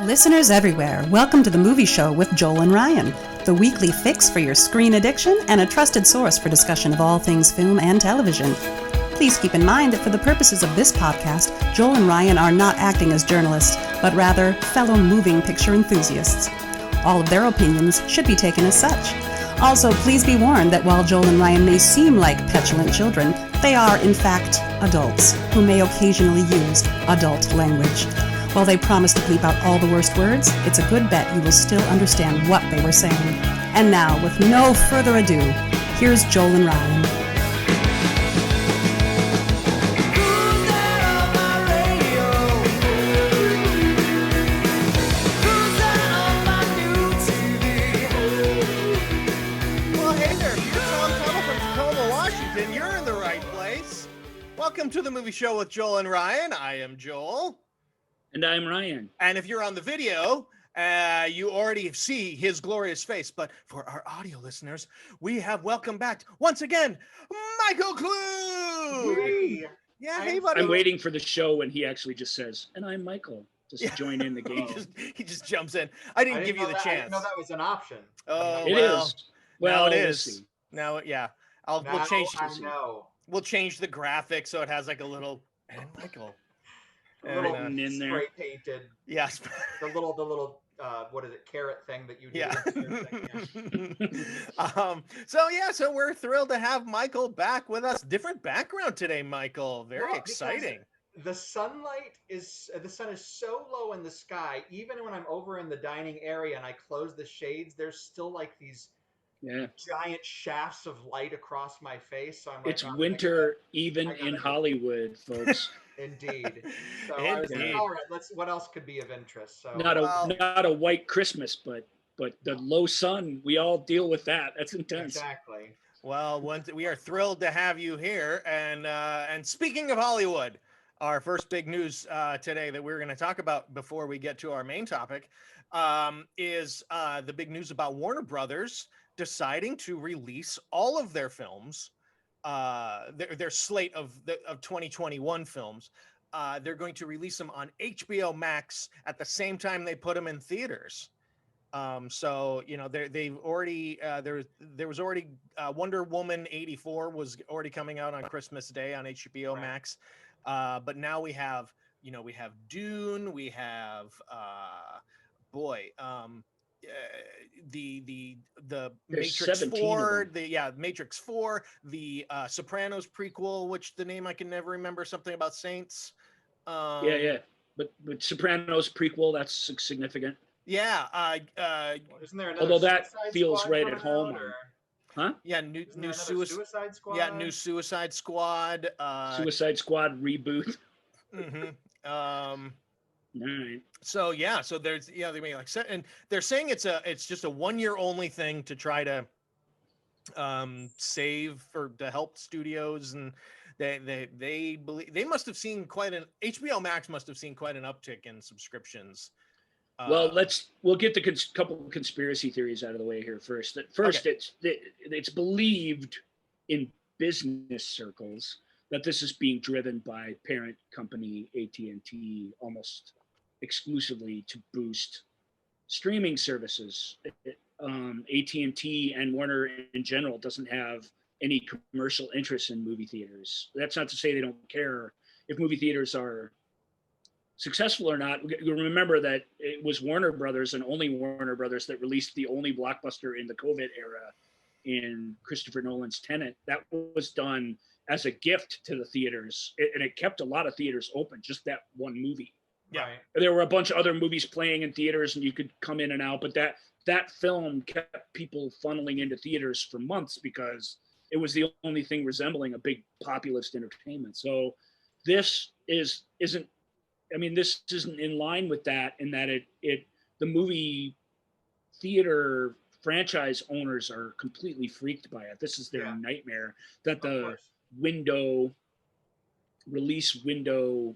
Listeners everywhere, welcome to the Movie Show with Joel and Ryan, the weekly fix for your screen addiction and a trusted source for discussion of all things film and television. Please keep in mind that for the purposes of this podcast, Joel and Ryan are not acting as journalists, but rather fellow moving picture enthusiasts. All of their opinions should be taken as such. Also, please be warned that while Joel and Ryan may seem like petulant children, they are, in fact, adults who may occasionally use adult language. While they promise to bleep out all the worst words, it's a good bet you will still understand what they were saying. And now, with no further ado, here's Joel and Ryan. Well, hey there, if you're Tom Tuttle from Tacoma, Washington, you're in the right place. Welcome to the Movie Show with Joel and Ryan. I am Joel. And I'm Ryan. And if you're on the video, you already see his glorious face. But for our audio listeners, we have welcomed back once again, Michael Klug. Hey. Yeah, hey, buddy. I'm waiting for the show when he actually just says, and I'm Michael. Just join in the game. he just jumps in. I didn't give you the chance. I didn't know that was an option. Oh, It well, is. Well, now it we'll is. see. Now, yeah. Now We'll change. I know. We'll change the graphic so it has like a little and Michael. A little And, in there. spray painted. Yes. The little what is it? Carrot thing that you do. Yeah. So we're thrilled to have Michael back with us. Different background today, Michael. Very Well, because exciting. The sun is so low in the sky. Even when I'm over in the dining area and I close the shades, there's still like these giant shafts of light across my face. So I'm like, It's winter even I gotta in go. Hollywood, folks. Indeed. So I was like, Indeed. all right, what else could be of interest? So not a white Christmas, but the low sun, we all deal with that. That's intense. exactly. Well, we are thrilled to have you here. And speaking of Hollywood, our first big news today that we're going to talk about before we get to our main topic is the big news about Warner Brothers deciding to release all of their films, their slate of 2021 films. They're going to release them on HBO Max at the same time they put them in theaters. So you know they've already there was already Wonder Woman 84 was already coming out on Christmas Day on HBO Max, but now we have Dune, we have the There's Matrix 17 of 4, them. Matrix 4, the Sopranos prequel, which the name I can never remember, something about Saints. Yeah. But Sopranos prequel, that's significant. Yeah. Isn't there another Although that Suicide feels Squad right coming at home. out, or- Huh? Yeah, Isn't there new another Suicide Squad. Yeah, new Suicide Squad. Suicide Squad reboot. Mhm. All right. So there's they mean like and they're saying it's just a 1 year only thing to try to save or to help studios, and they believe they must have seen HBO Max must have seen quite an uptick in subscriptions. Well, we'll get the couple of conspiracy theories out of the way here first. First, Okay. it's believed in business circles that this is being driven by parent company AT&T almost exclusively to boost streaming services. AT&T and Warner in general doesn't have any commercial interest in movie theaters. That's not to say they don't care if movie theaters are successful or not. You remember that it was Warner Brothers and only Warner Brothers that released the only blockbuster in the COVID era in Christopher Nolan's Tenet. That was done as a gift to the theaters, and it kept a lot of theaters open, just that one movie. Yeah. Right. There were a bunch of other movies playing in theaters and you could come in and out, but that film kept people funneling into theaters for months because it was the only thing resembling a big populist entertainment. So this isn't in line with that, in that the movie theater franchise owners are completely freaked by it. This is their nightmare, that the release window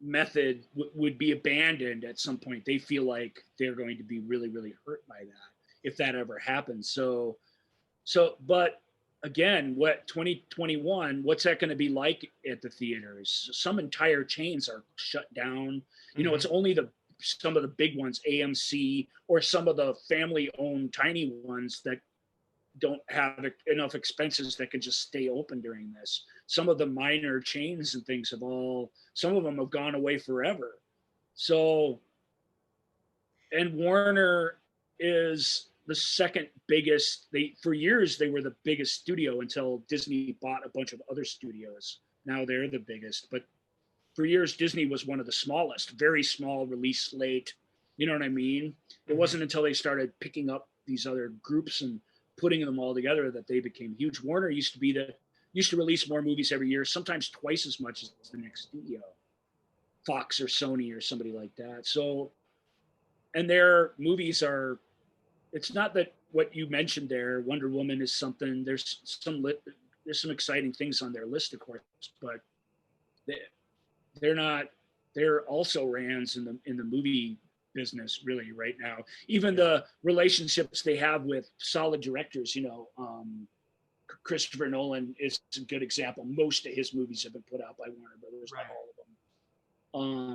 method would be abandoned at some point. They feel like they're going to be really, really hurt by that if that ever happens. But again, 2021, what's that going to be like at the theaters? Some entire chains are shut down. You know, it's only the some of the big ones, AMC, or some of the family-owned tiny ones that don't have enough expenses that can just stay open during this. Some of the minor chains and things some of them have gone away forever. So, and Warner is the second biggest. For years they were the biggest studio until Disney bought a bunch of other studios. Now they're the biggest, but for years Disney was one of the smallest, very small release slate. You know what I mean? It wasn't until they started picking up these other groups and putting them all together that they became huge. Warner used to release more movies every year, sometimes twice as much as the next studio, Fox or Sony or somebody like that. So, and their movies it's not that what you mentioned there, Wonder Woman is something, there's some exciting things on their list, of course, but they're also rans in the movie business really right now. Even the relationships they have with solid directors, Christopher Nolan is a good example. Most of his movies have been put out by Warner Brothers, not all of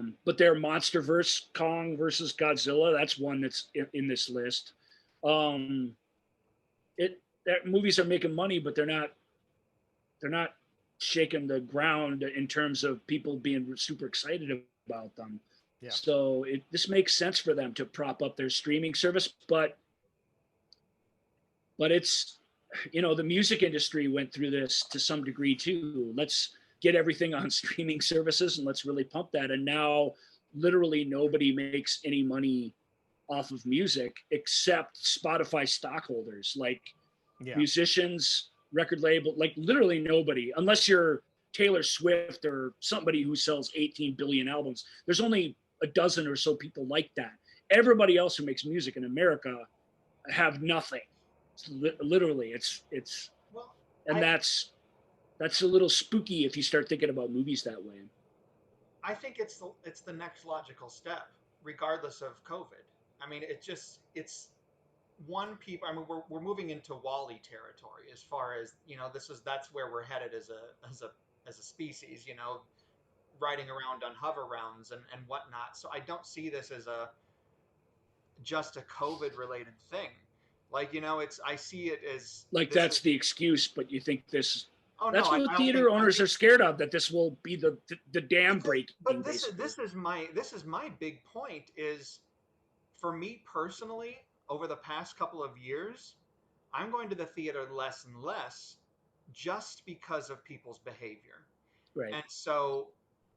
them. But their MonsterVerse, Kong versus Godzilla, that's one that's in this list. Movies are making money, but they're not shaking the ground in terms of people being super excited about them. Yeah. So this makes sense for them to prop up their streaming service, but it's, the music industry went through this to some degree too. Let's get everything on streaming services and let's really pump that. And now literally nobody makes any money off of music except Spotify stockholders, like musicians, record label, like literally nobody, unless you're Taylor Swift or somebody who sells 18 billion albums. There's only a dozen or so people like that. Everybody else who makes music in America have nothing. Literally, it's that's a little spooky if you start thinking about movies that way. I think it's the next logical step, regardless of COVID. I mean, it's one people. I mean, we're moving into Wall-E territory as far as that's where we're headed as a species. Riding around on hover rounds and whatnot. So I don't see this as just a COVID related thing. Like, I see it as like that's the excuse, but you think this? Oh, that's no, what the theater owners are scared of, that this will be the dam breaking. But this is my big point is, for me personally, over the past couple of years, I'm going to the theater less and less just because of people's behavior. Right. And so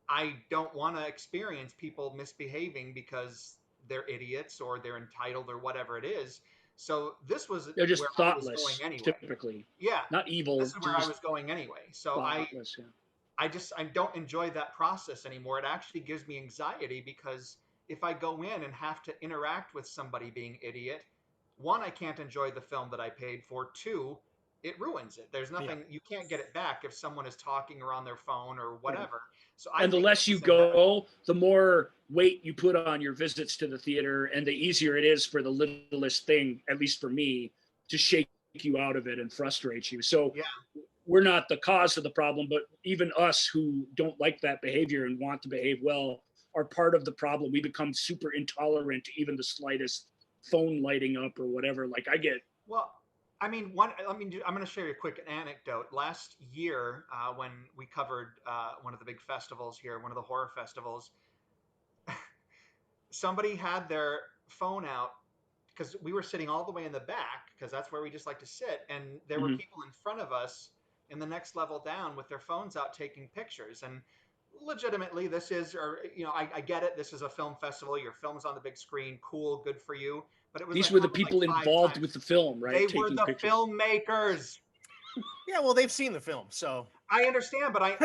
I don't want to experience people misbehaving because they're idiots or they're entitled or whatever it is. So they're just where thoughtless, I was going anyway. Typically. Yeah. Not evil. This is where I was going anyway. So I don't enjoy that process anymore. It actually gives me anxiety because if I go in and have to interact with somebody being idiot, one, I can't enjoy the film that I paid for. Two, it ruins it. There's nothing, you can't get it back if someone is talking or on their phone or whatever. So and the less you go, the more weight you put on your visits to the theater, and the easier it is for the littlest thing, at least for me, to shake you out of it and frustrate you. So we're not the cause of the problem, but even us who don't like that behavior and want to behave well are part of the problem. We become super intolerant to even the slightest phone lighting up or whatever. Like I get. Well, I mean, I'm going to share you a quick anecdote. Last year, when we covered one of the big festivals here, one of the horror festivals, somebody had their phone out because we were sitting all the way in the back because that's where we just like to sit. And there were people in front of us in the next level down with their phones out taking pictures. And legitimately, this is, I get it. This is a film festival. Your film's on the big screen. Cool. Good for you. But it was these were the people involved with the film, right? They were the filmmakers. Yeah, well, they've seen the film, so I understand. But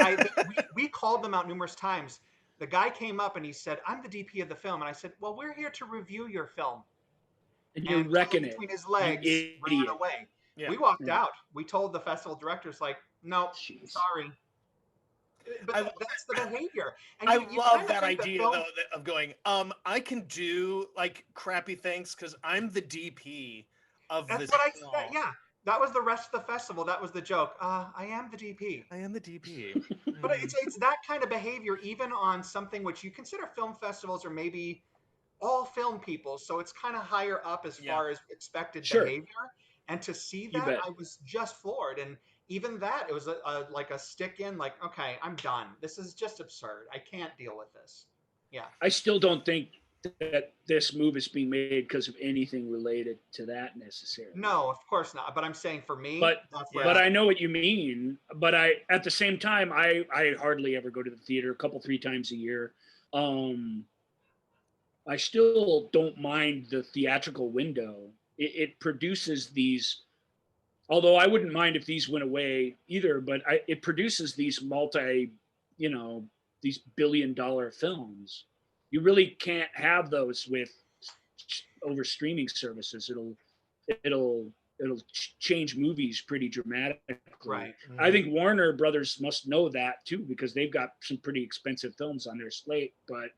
we called them out numerous times. The guy came up and he said, "I'm the DP of the film," and I said, "Well, we're here to review your film." And you're wrecking it between his legs, ran away. Yeah. We walked out. We told the festival directors, like, "No, sorry." But that's the behavior. And I love that idea, though, of going, I can do, like, crappy things because I'm the DP of this film. That's what I said, yeah. That was the rest of the festival. That was the joke. I am the DP. I am the DP. But it's that kind of behavior, even on something which you consider film festivals are maybe all film people, so it's kind of higher up as Yeah. far as expected Sure. behavior. And to see You that, bet. I was just floored. And even that, it was like a stick in, like, okay, I'm done. This is just absurd. I can't deal with this. Yeah. I still don't think that this move is being made because of anything related to that necessarily. No, of course not. But I'm saying for me, But that's where but I know what you mean. But I at the same time I hardly ever go to the theater, a couple 3 times a year. I still don't mind the theatrical window. It produces these. Although I wouldn't mind if these went away either, but it produces these these billion-dollar films. You really can't have those with over streaming services. It'll change movies pretty dramatically. right. I think Warner Brothers must know that too, because they've got some pretty expensive films on their slate. But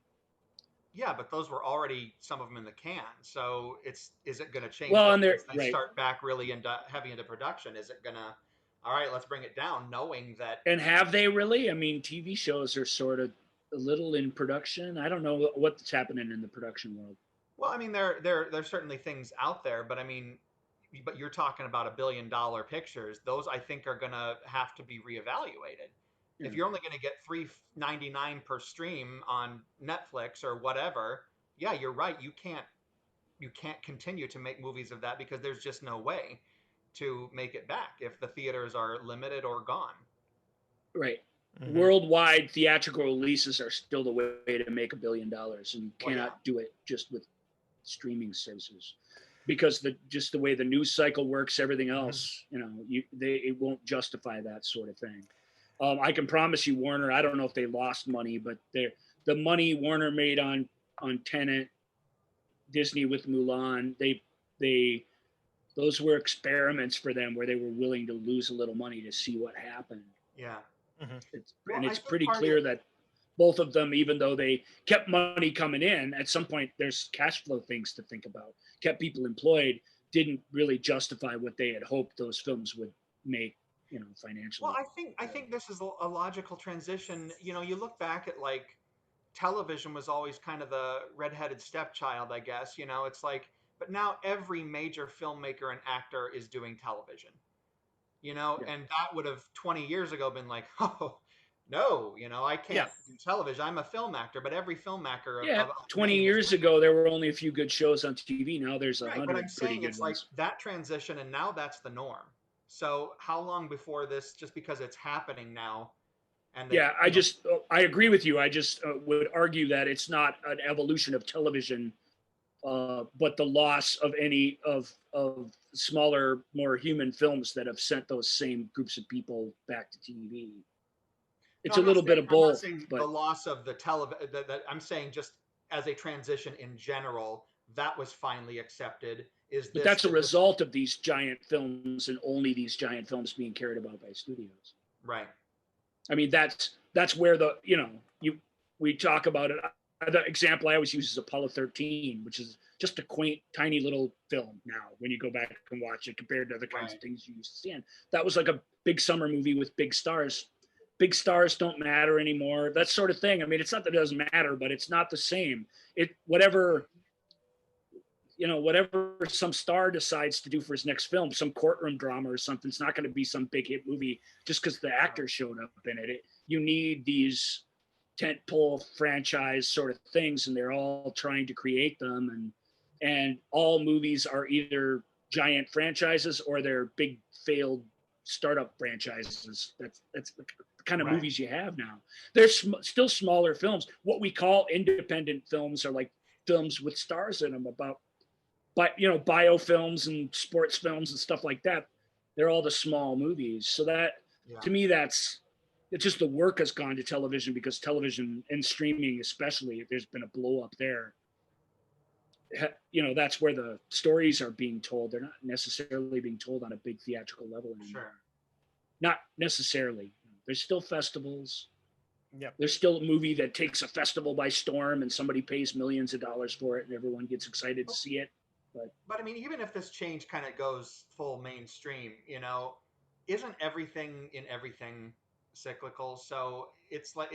Yeah, but those were already some of them in the can. So is it going to change well, once and they're they right. start back really heavy into production? Is it going to, all right, let's bring it down, knowing that? And have they really? I mean, TV shows are sort of a little in production. I don't know what's happening in the production world. Well, I mean, there's certainly things out there, but I mean, but you're talking about $1 billion pictures. Those I think are going to have to be reevaluated. Yeah. If you're only going to get $3.99 per stream on Netflix or whatever, yeah, you're right. You can't continue to make movies of that because there's just no way to make it back if the theaters are limited or gone. Right. Worldwide theatrical releases are still the way to make $1 billion, and you cannot do it just with streaming services because just the way the news cycle works, everything else, it won't justify that sort of thing. I can promise you, Warner. I don't know if they lost money, but the money Warner made on Tenet, Disney with Mulan, those were experiments for them where they were willing to lose a little money to see what happened. Yeah. It's pretty clear that both of them, even though they kept money coming in, at some point there's cash flow things to think about. Kept people employed, didn't really justify what they had hoped those films would make, financially. Well, I think this is a logical transition. You look back at like television was always kind of the redheaded stepchild, I guess. It's like, but now every major filmmaker and actor is doing television. And that would have 20 years ago been like, oh, no, I can't do television. I'm a film actor, but every film actor of 20 years ago, there were only a few good shows on TV. Now there's 100 but I'm pretty saying good it's ones. like that transition, and now that's the norm. So how long before this, just because it's happening now? And I agree with you. I just would argue that it's not an evolution of television, but the loss of any of smaller, more human films that have sent those same groups of people back to TV. It's a little bit of both. But the loss of the television, I'm saying just as a transition in general, that was finally accepted. But that's a result of these giant films and only these giant films being cared about by studios. Right. I mean, that's where we talk about it. The example I always use is Apollo 13, which is just a quaint, tiny little film now when you go back and watch it compared to the kinds of things you used to see. And that was like a big summer movie with big stars. Big stars don't matter anymore, that sort of thing. I mean, it's not that it doesn't matter, but it's not the same. Whatever some star decides to do for his next film, some courtroom drama or something, it's not going to be some big hit movie just because the actor showed up in it. You need these tentpole franchise sort of things, and they're all trying to create them. And all movies are either giant franchises or they're big failed startup franchises. That's the kind of movies you have now. There's still smaller films. What we call independent films are like films with stars in them about, biofilms and sports films and stuff like that. They're all the small movies. So that, to me, it's just the work has gone to television because television and streaming, especially, there's been a blow up there. That's where the stories are being told. They're not necessarily being told on a big theatrical level anymore. Sure. Not necessarily. There's still festivals. Yep. There's still a movie that takes a festival by storm and somebody pays millions of dollars for it and everyone gets excited to see it. But I mean, even if this change kind of goes full mainstream, isn't everything in everything cyclical? So it's like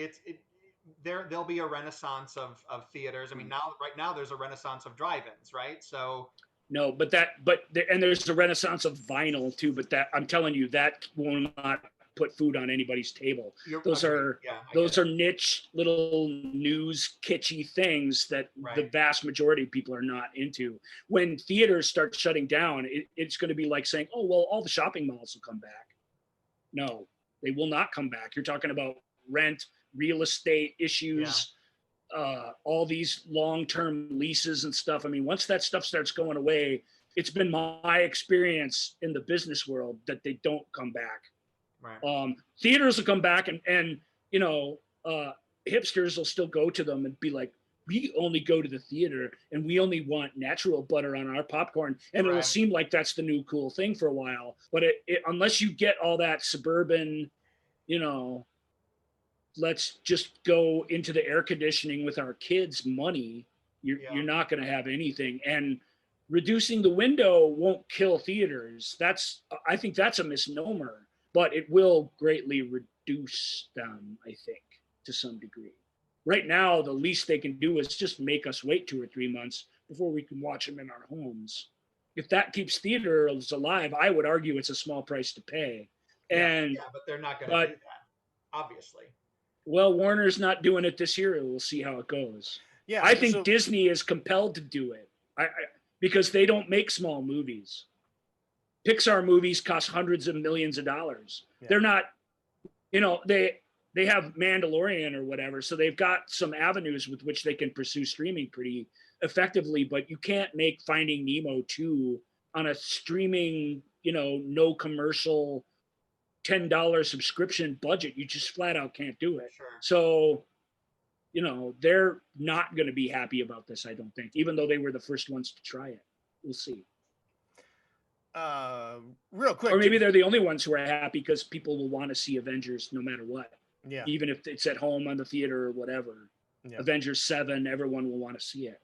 there'll be a renaissance of theaters. I mean, right now there's a renaissance of drive-ins, right? So No, and there's a renaissance of vinyl too. But that I'm telling you, that will not put food on anybody's table. Those are niche little news kitschy things that the vast majority of people are not into. When theaters start shutting down, it's going to be like saying, "Oh, well, all the shopping malls will come back." No, they will not come back. You're talking about rent, real estate issues. All these long-term leases and stuff. I mean, once that stuff starts going away, it's been my experience in the business world that they don't come back. Right. Theaters will come back, and hipsters will still go to them and be like, we only go to the theater and we only want natural butter on our popcorn, and it'll seem like that's the new cool thing for a while. But unless you get all that suburban, let's just go into the air conditioning with our kids' money, you're not going to have anything. And reducing the window won't kill theaters. I think that's a misnomer, but it will greatly reduce them, I think, to some degree. Right now, the least they can do is just make us wait 2 or 3 months before we can watch them in our homes. If that keeps theaters alive, I would argue it's a small price to pay. But they're not going to do that, obviously. Well, Warner's not doing it this year. We'll see how it goes. Yeah, I think Disney is compelled to do it because they don't make small movies. Pixar movies cost hundreds of millions of dollars. Yeah. They're not, they have Mandalorian or whatever, so they've got some avenues with which they can pursue streaming pretty effectively, but you can't make Finding Nemo 2 on a streaming, no commercial $10 subscription budget. You just flat out can't do it. Sure. So, they're not going to be happy about this, I don't think, even though they were the first ones to try it. We'll see. Real quick. Or maybe they're the only ones who are happy because people will want to see Avengers no matter what. Yeah. Even if it's at home on the theater or whatever. Yeah. Avengers 7, everyone will want to see it.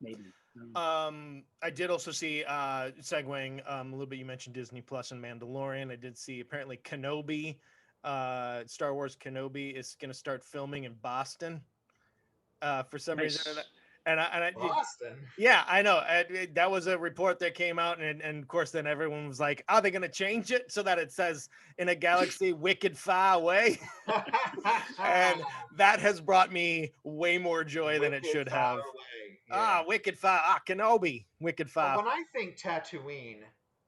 Maybe. I did also see segueing a little bit. You mentioned Disney Plus and Mandalorian. I did see apparently Kenobi, Star Wars Kenobi is going to start filming in Boston for some reason. And Boston. Yeah, I know. That was a report that came out, and of course, then everyone was like, "Are they going to change it so that it says in a galaxy wicked far away?" And that has brought me way more joy than it should have. Wicked far. Kenobi. Wicked far. When I think Tatooine,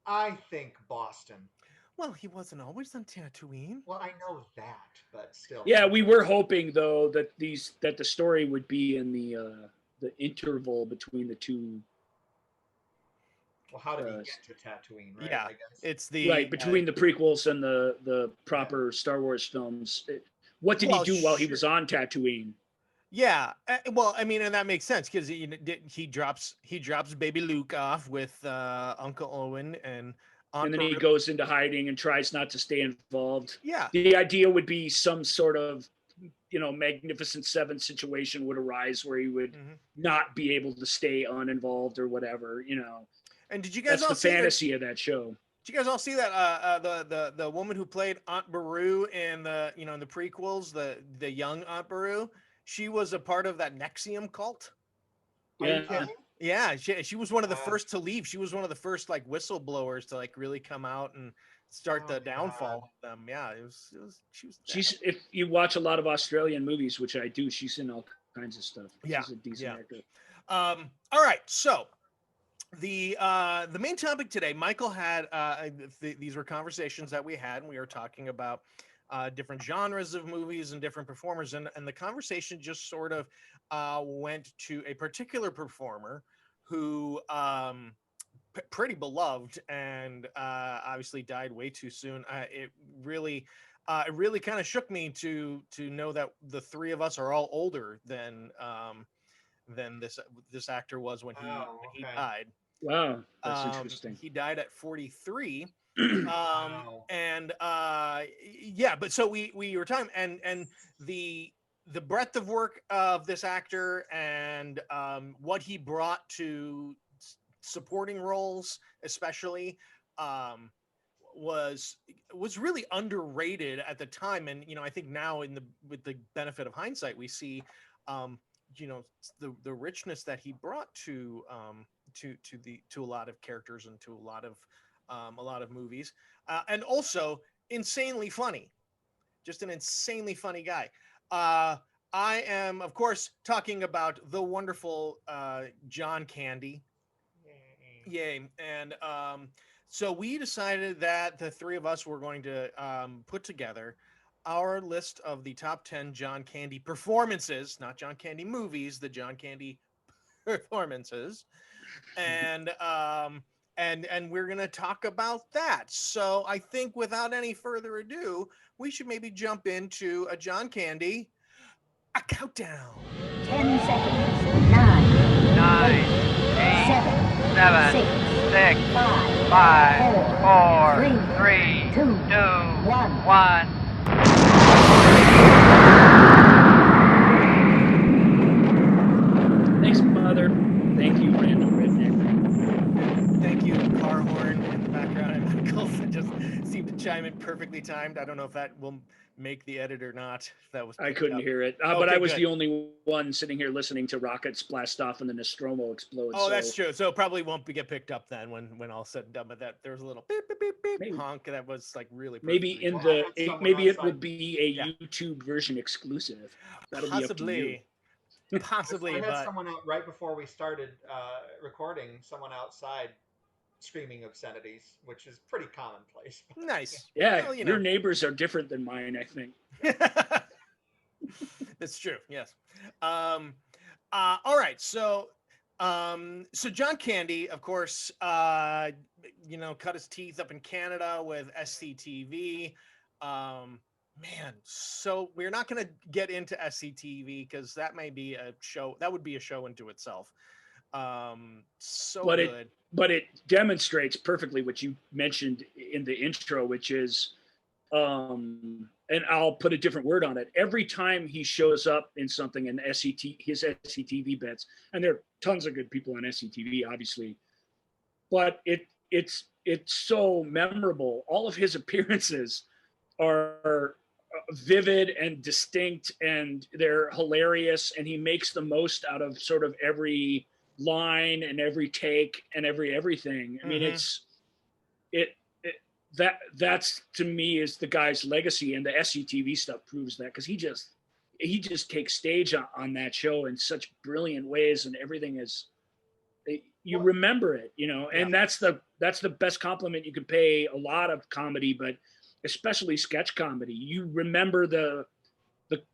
I think Boston. Well, he wasn't always on Tatooine. Well, I know that, but still. Yeah, we were hoping though that the story would be in the interval between the two. Well, how did he get to Tatooine? Right? Yeah, I guess. It's the between the prequels and the proper Star Wars films. What did he do while he was on Tatooine? Yeah, well, I mean, and that makes sense because he drops baby Luke off with Uncle Owen and then he goes into hiding and tries not to stay involved. Yeah, the idea would be some sort of Magnificent Seven situation would arise where he would not be able to stay uninvolved or whatever. And did you guys all see the fantasy of that show? Did you guys all see that the woman who played Aunt Beru in the in the prequels, the young Aunt Beru? She was a part of that Nexium cult. Yeah, she was one of the first to leave. She was one of the first whistleblowers to really come out and start the downfall of them. Yeah, she's if you watch a lot of Australian movies, which I do, she's in all kinds of stuff. Yeah, she's a decent actor. All right, so the main topic today, Michael had these were conversations that we had, and we were talking about different genres of movies and different performers, and the conversation just sort of went to a particular performer who pretty beloved and obviously died way too soon. It really kind of shook me to know that the three of us are all older than this actor was when he died. Wow, that's interesting. He died at 43. And but so we were talking and the breadth of work of this actor and what he brought to supporting roles, especially was really underrated at the time, and I think now with the benefit of hindsight, we see the richness that he brought to a lot of characters and to a lot of movies, and also insanely funny, just an insanely funny guy. I am, of course, talking about the wonderful John Candy. Yay. And so we decided that the three of us were going to put together our list of the top 10 John Candy performances, not John Candy movies, the John Candy performances. And we're going to talk about that. So I think without any further ado, we should maybe jump into a John Candy a countdown. 10 seconds. 9, 8, 7, 6, 5, 4, 3, 2, 1. Thanks, Mother. Thank you, random redneck. Thank you, car horn in the background, and Michael that just seemed to chime in perfectly timed. I don't know if that will make the edit or not. That was I couldn't hear it, but I was the only one sitting here listening to rockets blast off and the Nostromo explode. Oh, so that's true. So it probably won't get picked up then when all said and done. But there was a little beep beep beep beep honk that was like really maybe in the maybe it will be a YouTube version exclusive. That'll possibly. Be up to you. Possibly, I had someone out right before we started recording. Someone outside screaming obscenities, which is pretty commonplace. Nice. Yeah, well, your neighbors are different than mine, I think. That's true. Yes. All right. So John Candy, of course, cut his teeth up in Canada with SCTV. Man, so we're not going to get into SCTV because that may be a show. That would be a show into itself. But it demonstrates perfectly what you mentioned in the intro, which is, and I'll put a different word on it. Every time he shows up in something in his SCTV bits, and there are tons of good people on SCTV, obviously, but it's so memorable. All of his appearances are vivid and distinct, and they're hilarious, and he makes the most out of sort of every line and every take and everything. I mean, that's to me is the guy's legacy, and the SCTV stuff proves that, because he just takes stage on that show in such brilliant ways, and everything is, you remember it, and that's the best compliment you can pay a lot of comedy, but especially sketch comedy. You remember the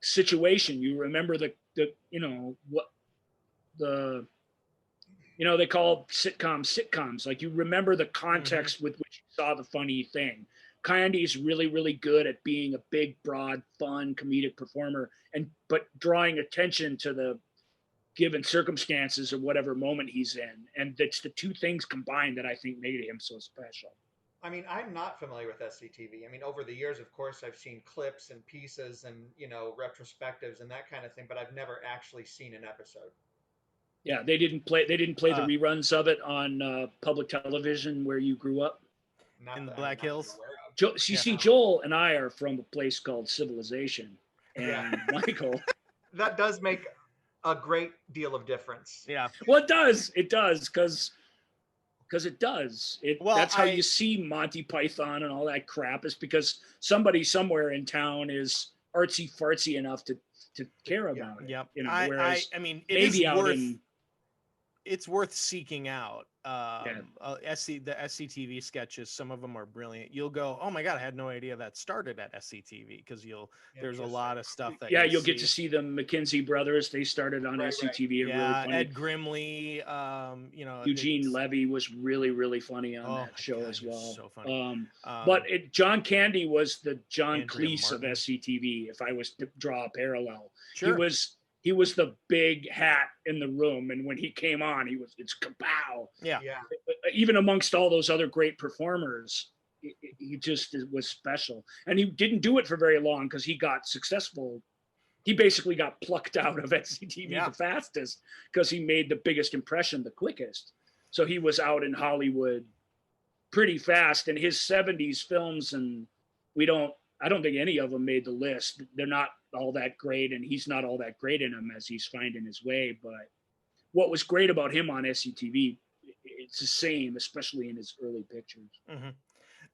situation, you remember the they call sitcoms. Like, you remember the context with which you saw the funny thing. Candy is really, really good at being a big, broad, fun, comedic performer, but drawing attention to the given circumstances of whatever moment he's in. And it's the two things combined that I think made him so special. I mean, I'm not familiar with SCTV. I mean, over the years, of course, I've seen clips and pieces and, retrospectives and that kind of thing, but I've never actually seen an episode. Yeah, they didn't play the reruns of it on public television where you grew up. In the Black Hills. Joel and I are from a place called Civilization, and Michael. That does make a great deal of difference. Yeah. Well, it does, because it does. That's how you see Monty Python and all that crap, is because somebody somewhere in town is artsy fartsy enough to care about it. Yep. Whereas I mean, it's worth seeking out. The SCTV sketches, some of them are brilliant. You'll go, oh my God, I had no idea that started at SCTV, because there's a lot of stuff that you'll get to see the McKinsey brothers. They started on SCTV. Yeah, really funny. Ed Grimley, Eugene Levy was really, really funny on that show as well. So funny. But John Candy was the John Cleese of SCTV, if I was to draw a parallel. Sure. He was the big hat in the room, and when he came on, it's kapow. Yeah. Even amongst all those other great performers, he just was special. And he didn't do it for very long, because he got successful. He basically got plucked out of SCTV the fastest, because he made the biggest impression the quickest. So he was out in Hollywood pretty fast. And his 70s films, and I don't think any of them made the list. They're not all that great, and he's not all that great in them as he's finding his way. But what was great about him on SCTV, it's the same, especially in his early pictures. Mm-hmm.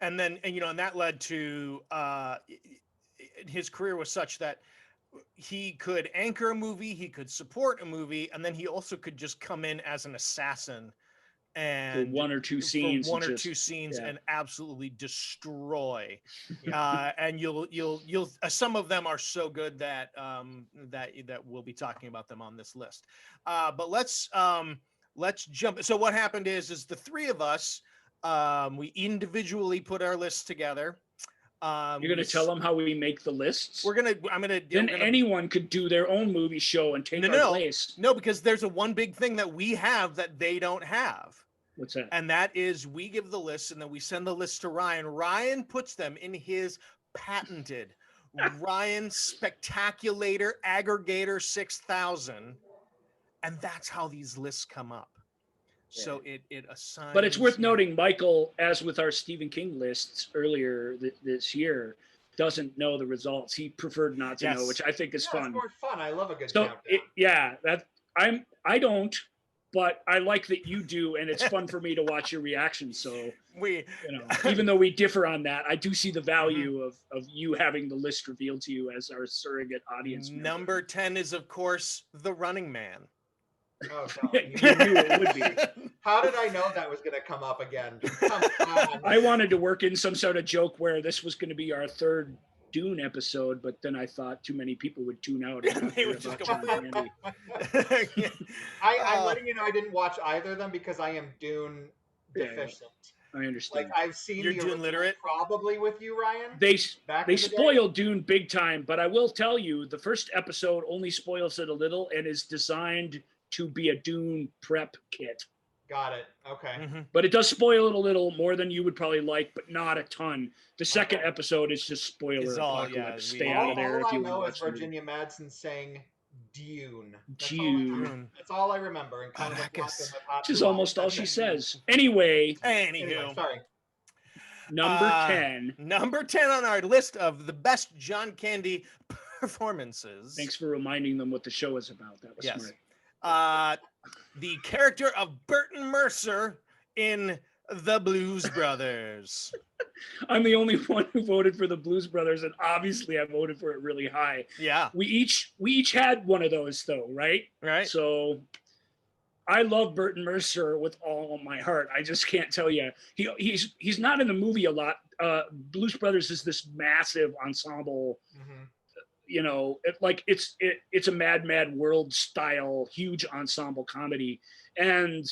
And then, and that led to his career was such that he could anchor a movie, he could support a movie, and then he also could just come in as an assassin and for one or two scenes, and absolutely destroy. And you'll some of them are so good that that we'll be talking about them on this list. But let's jump. So what happened is the three of us, we individually put our lists together. You're going to tell them how we make the lists? Then anyone could do their own movie show and take our place. No, because there's one big thing that we have that they don't have. What's that? And that is we give the list and then we send the list to Ryan. Ryan puts them in his patented Ryan Spectaculator Aggregator 6000. And that's how these lists come up. Yeah. So it assigns. But it's worth noting, Michael, as with our Stephen King lists earlier this year, doesn't know the results. He preferred not to know, which I think is fun. It's more fun. I love a good countdown. I don't, but I like that you do, and it's fun for me to watch your reaction. So even though we differ on that, I do see the value of you having the list revealed to you as our surrogate audience member. Number 10 is, of course, The Running Man. Oh, no. You knew it would be. How did I know that was going to come up again? Come on. I wanted to work in some sort of joke where this was going to be our third Dune episode, but then I thought too many people would tune out. And they would just go. I'm letting you know I didn't watch either of them because I am Dune deficient. I understand. Like I've seen You're Dune literate, probably with you, Ryan. They spoil Dune big time, but I will tell you, the first episode only spoils it a little and is designed to be a Dune prep kit. Got it. Okay. Mm-hmm. But it does spoil it a little more than you would probably like, but not a ton. The second episode is just spoiler apocalypse. Stay out of there if you want to watch. All I know is Virginia Madsen saying Dune. Dune. That's all I remember. And kind of which is almost all she says. Anyway, sorry. Number 10. Number 10 on our list of the best John Candy performances. Thanks for reminding them what the show is about. That was smart. The character of Burton Mercer in The Blues Brothers. I'm the only one who voted for The Blues Brothers, and obviously I voted for it really high. Yeah. We each had one of those though, right? Right. So I love Burton Mercer with all of my heart. I just can't tell you. He's not in the movie a lot. Blues Brothers is this massive ensemble. Mm-hmm. It's a Mad World style, huge ensemble comedy. And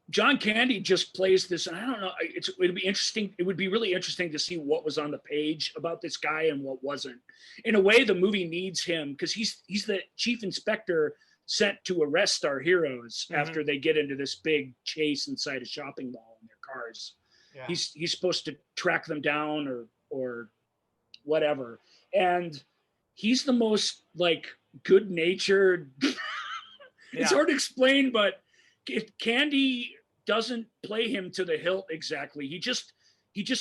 John Candy just plays this, and I don't know, it would be interesting. It would be really interesting to see what was on the page about this guy and what wasn't. In a way, the movie needs him because he's the chief inspector sent to arrest our heroes after they get into this big chase inside a shopping mall in their cars. Yeah. He's supposed to track them down or whatever. And he's the most good-natured. It's hard to explain, but Candy doesn't play him to the hilt exactly. He just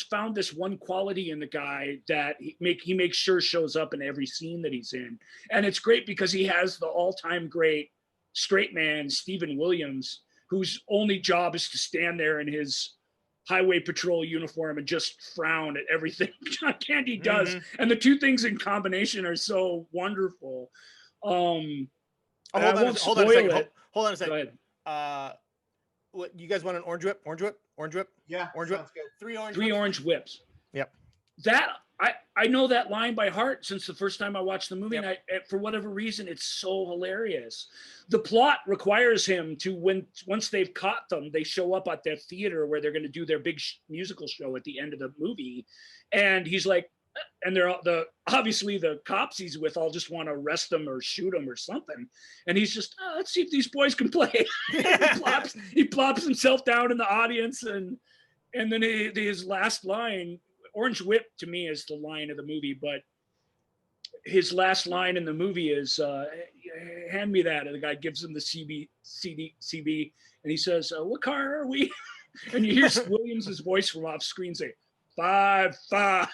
found this one quality in the guy that he makes sure shows up in every scene that he's in. And it's great because he has the all-time great straight man, Stephen Williams, whose only job is to stand there in his highway patrol uniform and just frown at everything John Candy does. And the two things in combination are so wonderful. Hold on a second. Go ahead. What you guys want? An orange whip? Yeah, orange whip. Good. Three orange whips. Yep. That I know that line by heart since the first time I watched the movie. And for whatever reason, it's so hilarious. The plot requires him to, once they've caught them, they show up at their theater where they're going to do their big musical show at the end of the movie. And he's like, and they're obviously the cops he's with all just want to arrest him or shoot him or something. And he's just, let's see if these boys can play. he plops himself down in the audience. And then his last line, Orange Whip to me is the line of the movie, but his last line in the movie is, hand me that. And the guy gives him the CB, and he says, what car are we? And you hear Williams's voice from off screen say, 5, 5.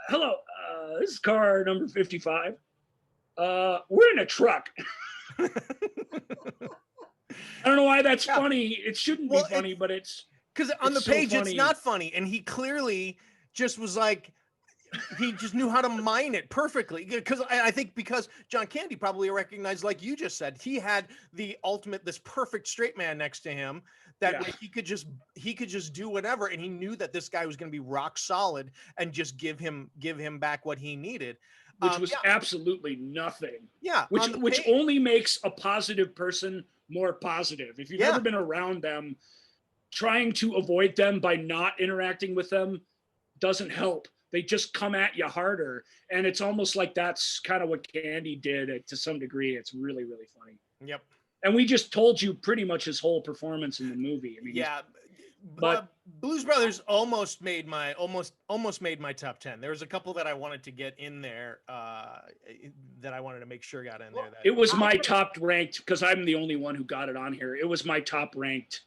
Hello, this is car number 55. We're in a truck. I don't know why that's funny. It shouldn't be funny, but it's because on the page so it's not funny, and he clearly just was like, he just knew how to mine it perfectly. Because I think because John Candy probably recognized, like you just said, he had the ultimate, this perfect straight man next to him that he could just do whatever, and he knew that this guy was going to be rock solid and just give him back what he needed. Which was absolutely nothing. Yeah. Which only makes a positive person more positive. If you've ever been around them, trying to avoid them by not interacting with them doesn't help. They just come at you harder. And it's almost like that's kind of what Candy did to some degree. It's really, really funny. Yep. And we just told you pretty much his whole performance in the movie. I mean, but Blues Brothers almost made my top 10. There was a couple that I wanted to get in there that I wanted to make sure got in there. It was my top ranked, because I'm the only one who got it on here. It was my top ranked,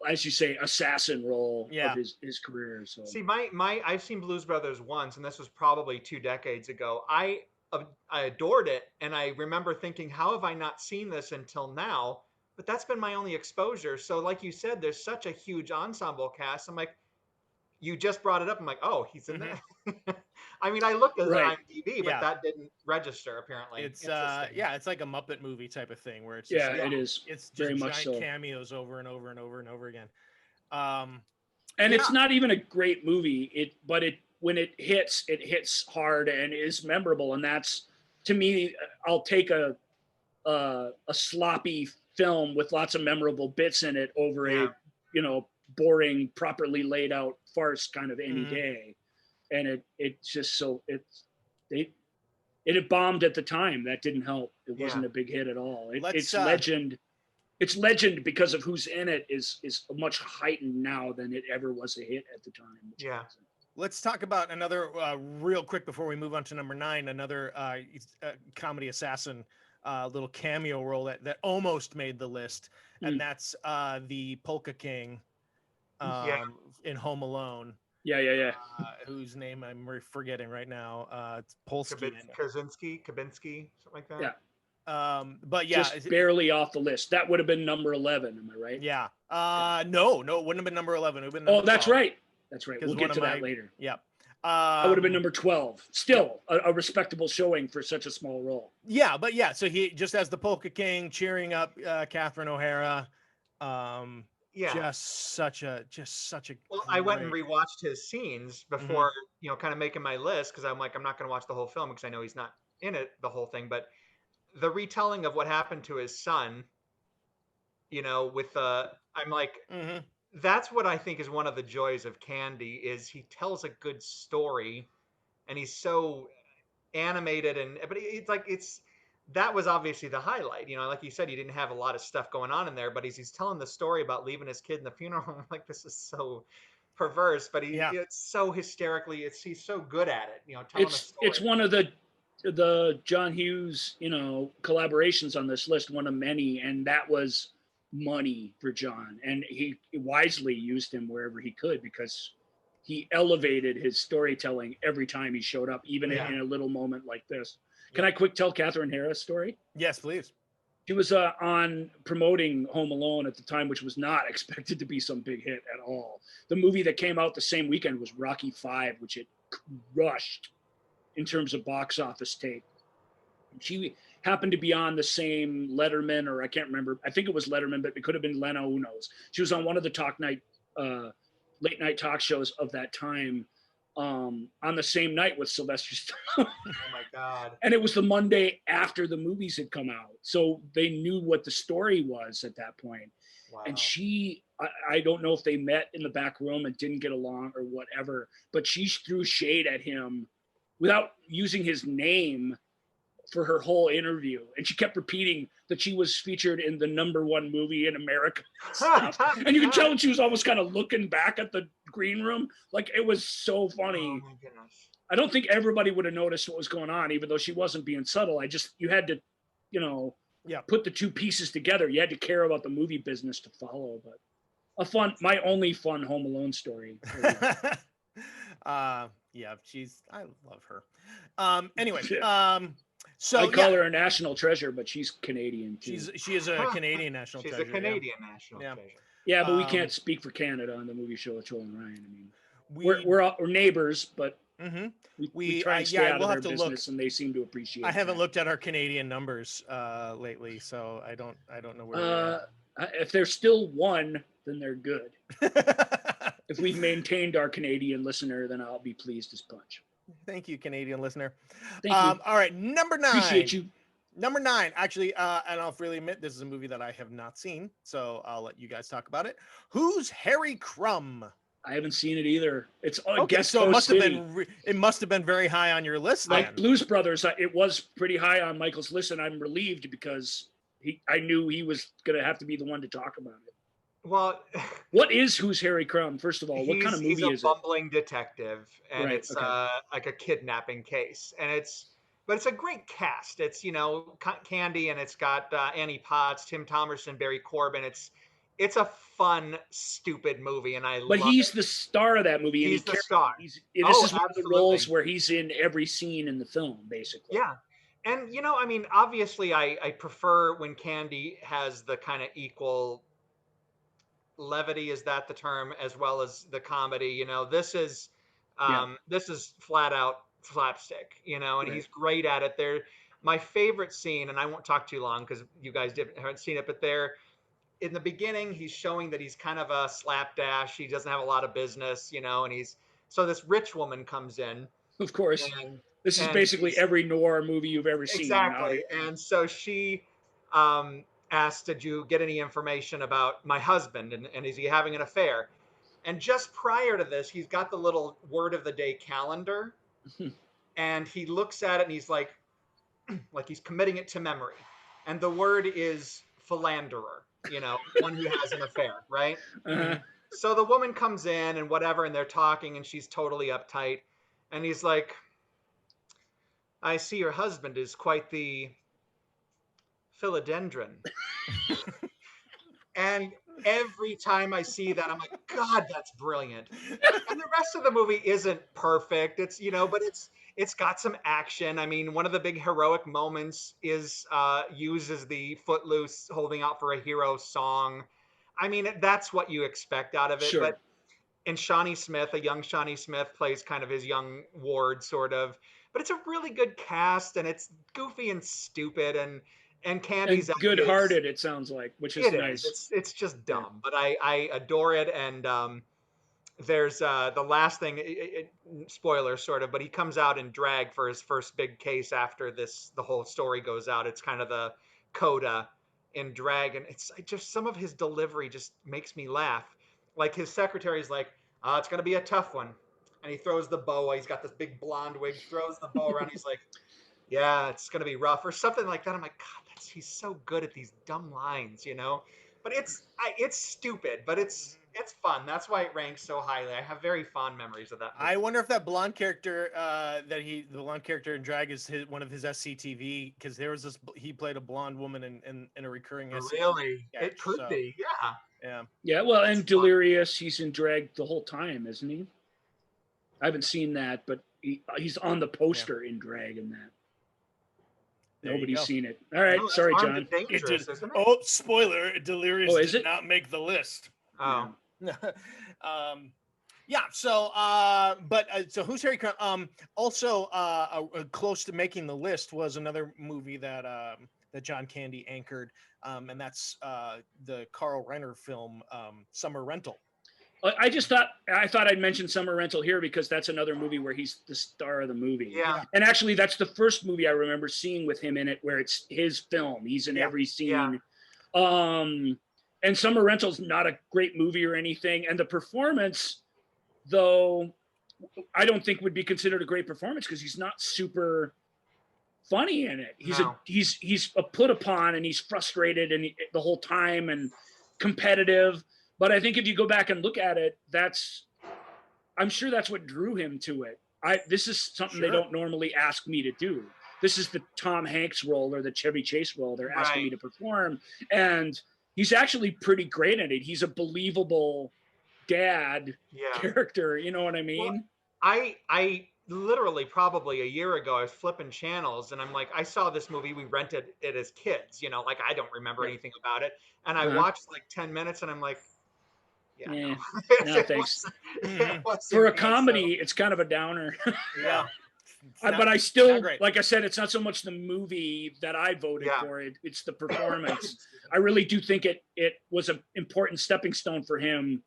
as you say, assassin role of his career. So see, I've seen Blues Brothers once, and this was probably 2 decades ago. I adored it, and I remember thinking, how have I not seen this until now? But that's been my only exposure. So like you said, there's such a huge ensemble cast. I'm like, you just brought it up. I'm like, oh, he's in there. I mean, I looked at IMDb, but that didn't register apparently. It's it's like a Muppet movie type of thing where it's just it is. It's just very giant much so. cameos over and over and over and over again. And it's not even a great movie. But when it hits hard and is memorable. And that's, to me, I'll take a sloppy film with lots of memorable bits in it over a boring, properly laid out farce kind of any day. And it's just so it bombed at the time. That didn't help. It wasn't a big hit at all. It's legend. It's legend because of who's in it is much heightened now than it ever was a hit at the time. Let's talk about another real quick before we move on to number 9. Another comedy assassin little cameo role that almost made the list, and that's the Polka King in Home Alone. Whose name I'm forgetting right now. It's Polsky. Kabinski, something like that. But just barely off the list. That would have been number 11. Am I right? Yeah. No, it wouldn't have been number 11. It would have been number 12. That's right. That's right. We'll get to that later. Yeah. That would have been number 12. Still a respectable showing for such a small role. Yeah, but so he just as the Polka King cheering up Catherine O'Hara. Just such a. Well, I went and rewatched his scenes before, kind of making my list, because I'm like, I'm not going to watch the whole film because I know he's not in it the whole thing. But the retelling of what happened to his son, with I'm like. That's what I think is one of the joys of Candy is he tells a good story, and he's so animated but that was obviously the highlight. Like you said, he didn't have a lot of stuff going on in there, but he's telling the story about leaving his kid in the funeral home. I'm like, this is so perverse, but it's so hysterically, he's so good at it. Telling a story. It's one of the John Hughes, collaborations on this list, one of many, and that was money for John, and he wisely used him wherever he could because he elevated his storytelling every time he showed up, even in a little moment like this. Can I quick tell Catherine O'Hara's story? Yes, please. She was on promoting Home Alone at the time, which was not expected to be some big hit at all. The movie that came out the same weekend was Rocky V, which it crushed in terms of box office take. She happened to be on the same Letterman, or I can't remember. I think it was Letterman, but it could have been Leno, who knows. She was on one of the late night talk shows of that time on the same night with Sylvester Stallone. Oh my God. And it was the Monday after the movies had come out. So they knew what the story was at that point. Wow. And I don't know if they met in the back room and didn't get along or whatever, but she threw shade at him without using his name for her whole interview, and she kept repeating that she was featured in the #1 movie in America. And you can tell she was almost kind of looking back at the green room. Like, it was so funny. Oh my goodness. I don't think everybody would have noticed what was going on, even though she wasn't being subtle. You had to, put the two pieces together. You had to care about the movie business to follow. But my only fun Home Alone story. Yeah, I love her. Anyway, so I call her a national treasure, but she's Canadian too. She is a Canadian national treasure. She's a Canadian national treasure. Yeah, but we can't speak for Canada on the movie show with Joel and Ryan. I mean, we're neighbors, but we try and stay out of their business, and they seem to appreciate. I haven't looked at our Canadian numbers lately, so I don't know where. If there's still one, then they're good. If we've maintained our Canadian listener, then I'll be pleased as punch. Thank you, Canadian listener. Thank you. All right, number 9. Appreciate you. Number 9, actually, and I'll freely admit this is a movie that I have not seen, so I'll let you guys talk about it. Who's Harry Crumb? I haven't seen it either. It's okay, so it must have been very high on your list. Then. Like Blues Brothers, it was pretty high on Michael's list, and I'm relieved because I knew he was going to have to be the one to talk about it. Well, what is Who's Harry Crumb? First of all, what kind of movie is it? He's a bumbling detective, and it's like a kidnapping case, but it's a great cast. It's Candy, and it's got Annie Potts, Tim Thomerson, Barry Corbin. It's a fun, stupid movie, and But he's the star of that movie. He's the star. This is one of the roles where he's in every scene in the film, basically. Yeah. And, I mean, obviously I prefer when Candy has the kind of equal levity, is that the term, as well as the comedy. This is flat out slapstick, and he's great at it. My favorite scene, and I won't talk too long because you guys haven't seen it, but in the beginning, he's showing that he's kind of a slapdash. He doesn't have a lot of business, and so this rich woman comes in. Of course. This is basically every noir movie you've ever seen. Exactly. And so she asked, did you get any information about my husband? And is he having an affair? And just prior to this, he's got the little word of the day calendar. And he looks at it and he's like he's committing it to memory. And the word is philanderer, one who has an affair, right? Uh-huh. So the woman comes in and whatever, and they're talking, and she's totally uptight. And he's like, I see your husband is quite the philodendron. And every time I see that, I'm like, God, that's brilliant. And the rest of the movie isn't perfect. It's, but it's got some action. I mean, one of the big heroic moments is uses the Footloose Holding Out for a Hero song. I mean, that's what you expect out of it. Sure. And Shawnee Smith, a young Shawnee Smith, plays kind of his young ward, sort of. But it's a really good cast, and it's goofy and stupid, and Candy's good-hearted. It sounds like, which is nice. It's just dumb, but I adore it. And there's the last thing, spoiler sort of, but he comes out in drag for his first big case after the whole story goes out. It's kind of the coda in drag, and it's just some of his delivery just makes me laugh. Like his secretary's like, it's gonna be a tough one. And he throws the boa. He's got this big blonde wig, throws the boa around. He's like, yeah, it's going to be rough or something like that. I'm like, God, he's so good at these dumb lines, But it's stupid, but it's fun. That's why it ranks so highly. I have very fond memories of that movie. I wonder if that blonde character the blonde character in drag is one of his SCTV, because there was he played a blonde woman in a recurring SCTV. Really? Sketch, it could be, yeah. Yeah. Yeah, well, and Delirious, he's in drag the whole time, isn't he? I haven't seen that, but he's on the poster in drag in that. Nobody's seen it. All right, sorry, John. Oh, spoiler! Delirious did not make the list. Oh. Yeah. So, so Who's Harry Crumb? Also, close to making the list was another movie that John Candy anchored, and that's the Carl Reiner film, Summer Rental. I thought I'd mention Summer Rental here because that's another movie where he's the star of the movie. Yeah. And actually, that's the first movie I remember seeing with him in it where it's his film. He's in every scene. Yeah. And Summer Rental's not a great movie or anything. And the performance, though, I don't think would be considered a great performance because he's not super funny in it. He's a put upon, and he's frustrated and the whole time and competitive. But I think if you go back and look at it, I'm sure that's what drew him to it. This is something they don't normally ask me to do. This is the Tom Hanks role or the Chevy Chase role they're asking me to perform. And he's actually pretty great in it. He's a believable dad character. You know what I mean? Well, I literally probably a year ago, I was flipping channels and I'm like, I saw this movie. We rented it as kids, you know, like I don't remember anything about it. And I watched like 10 minutes and I'm like, no. No, thanks. For a comedy, it's kind of a downer. Yeah. But I still, like I said, it's not so much the movie that I voted for it. It's the performance. I really do think it was an important stepping stone for him.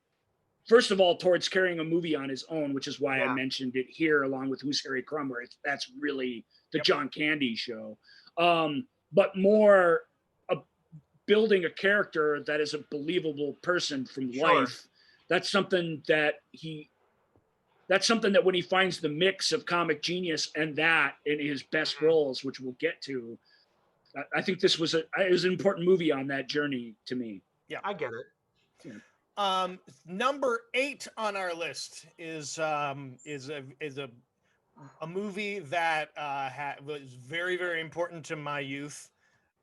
First of all, towards carrying a movie on his own, which is why I mentioned it here, along with Who's Harry Crumb, where that's really the John Candy show. But more building a character that is a believable person from life. That's something that when he finds the mix of comic genius and that in his best roles, which we'll get to, I think this was it was an important movie on that journey to me. Yeah, I get it. Yeah. Number 8 on our list is a movie that was very, very important to my youth.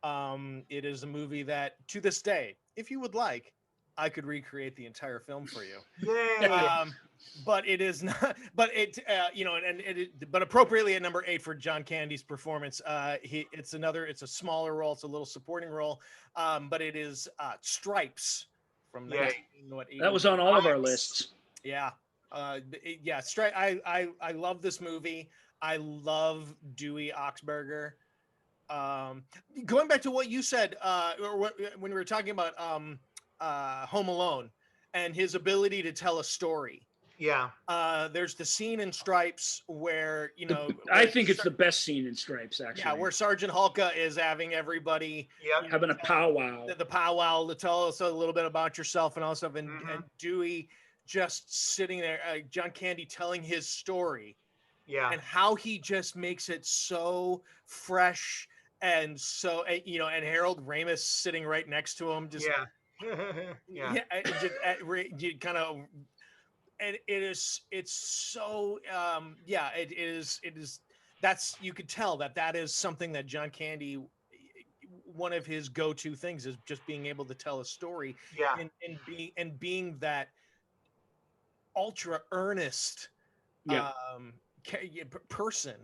It is a movie that, to this day, if you would like, I could recreate the entire film for you. Yay! But it is not. But it, but appropriately at number 8 for John Candy's performance. It's a smaller role. It's a little supporting role. But it is Stripes. From that was on all of our lists. Yeah. I love this movie. I love Dewey Oxberger. Going back to what you said when we were talking about Home Alone and his ability to tell a story. Yeah. There's the scene in Stripes where, I think it's the best scene in Stripes, actually. Yeah, where Sergeant Hulka is having everybody having a powwow. The powwow to tell us a little bit about yourself and all stuff. And Dewey just sitting there, John Candy telling his story. Yeah. And how he just makes it so fresh and so, and Harold Ramis sitting right next to him. Just, kind of. And it's so it is that's, you could tell that is something that John Candy, one of his go-to things is just being able to tell a story and being that ultra earnest person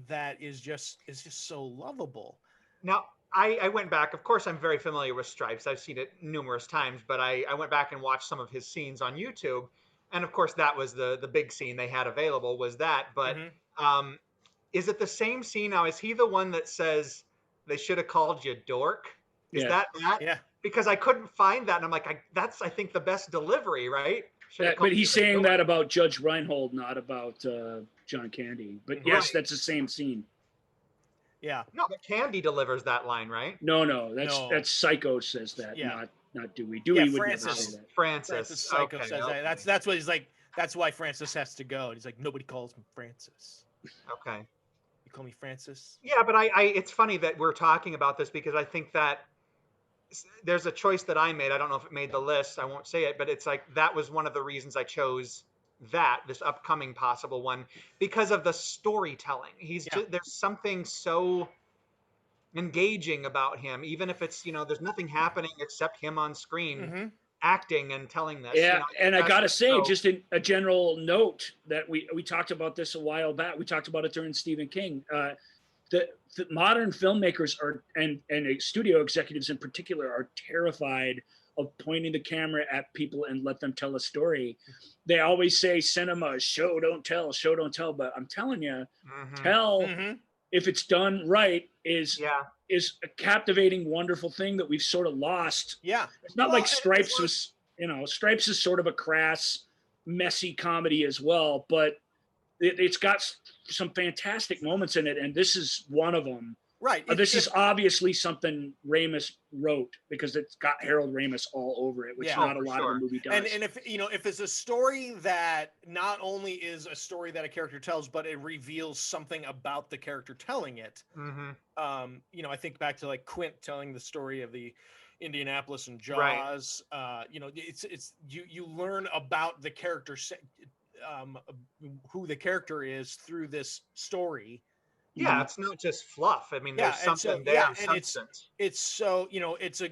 that is just so lovable. Now I went back. Of course, I'm very familiar with Stripes. I've seen it numerous times, but I went back and watched some of his scenes on YouTube. And of course, that was the big scene they had available was that. But is it the same scene now? Is he the one that says they should have called you dork? Is that? Yeah. Because I couldn't find that. And I'm like, that's, I think, the best delivery, right? But he's saying that about Judge Reinhold, not about John Candy. But yes, that's the same scene. Yeah. No, but Candy delivers that line, right? No. That's Psycho says that, not Dewey. Dewey would never say that. Francis Psycho says that. That's what he's like. That's why Francis has to go. And he's like, nobody calls me Francis. Okay. You call me Francis? Yeah, but I it's funny that we're talking about this because I think that there's a choice that I made. I don't know if it made the list. I won't say it, but it's like that was one of the reasons I chose this upcoming possible one, because of the storytelling. He's just, there's something so engaging about him, even if it's, there's nothing happening except him on screen acting and telling this. And I gotta say, just a general note that we talked about this a while back. We talked about it during Stephen King. The modern filmmakers and studio executives in particular are terrified of pointing the camera at people and let them tell a story. They always say cinema, show, don't tell, show, don't tell. But I'm telling you, tell, if it's done right, is a captivating, wonderful thing that we've sort of lost. Yeah. It's not like Stripes was, Stripes is sort of a crass, messy comedy as well, but it's got some fantastic moments in it. And this is one of them. Right. This is obviously something Ramis wrote because it's got Harold Ramis all over it, which not a lot of the movie does. And if it's a story that not only is a story that a character tells, but it reveals something about the character telling it. I think back to like Quint telling the story of the Indianapolis and Jaws. Right. It's you learn about the character, who the character is through this story. Yeah, it's not just fluff. I mean, there's something there. And it's so, it's a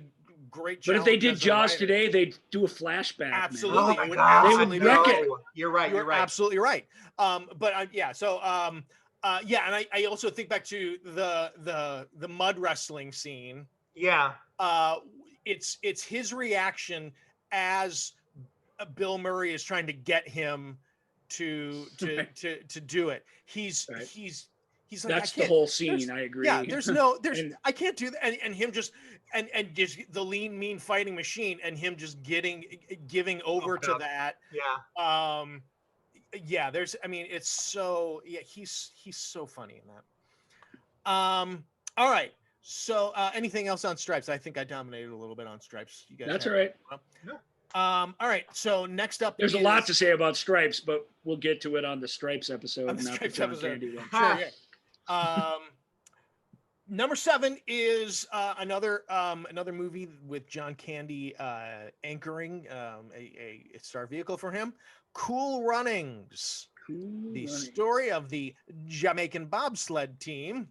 great. But if they challenge did as a Jaws writer. today, they'd do a flashback. Absolutely. Oh It my would God, absolutely They would wreck it. no. You're right. You're right. absolutely right. Yeah. So and I also think back to the mud wrestling scene. Yeah. It's his reaction as Bill Murray is trying to get him to do it. He's like, That's the whole scene. I agree. Yeah, there's And- I can't do that, and him just and just the lean, mean fighting machine, and him just giving over to that. Yeah. Yeah, it's so, he's so funny in that. All right. So anything else on Stripes? I think I dominated a little bit on Stripes. You guys That's have- all right. All right. So next up, There's a lot to say about Stripes, but we'll get to it on the Stripes episode, On the not Stripes the John episode. Candy one. Sure, yeah. Number 7 is another movie with John Candy anchoring a star vehicle for him. Cool Runnings, the story of the Jamaican bobsled team,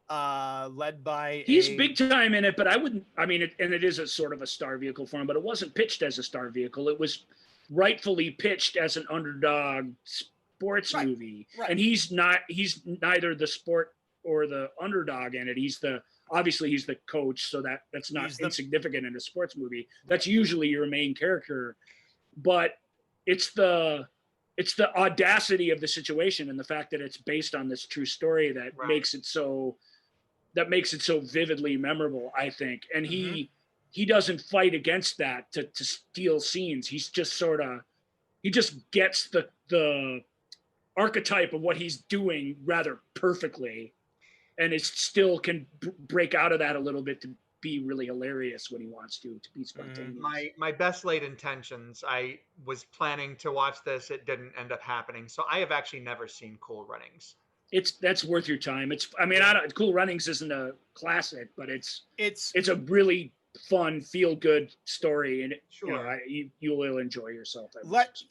led by He's big time in it, but it is a sort of a star vehicle for him, but it wasn't pitched as a star vehicle. It was rightfully pitched as an underdog sports movie. Right. And he's neither the sport or the underdog in it. Obviously he's the coach, so that's not insignificant in a sports movie. That's usually your main character, but it's the audacity of the situation and the fact that it's based on this true story that makes it so vividly memorable, I think. And he doesn't fight against that to steal scenes. He's just he just gets the archetype of what he's doing rather perfectly, and it still can break out of that a little bit to be really hilarious when he wants to be spontaneous. My best laid intentions, I was planning to watch this. It didn't end up happening. So I have actually never seen Cool Runnings. That's worth your time. Cool Runnings isn't a classic, but it's a really fun, feel good story, and you will enjoy yourself.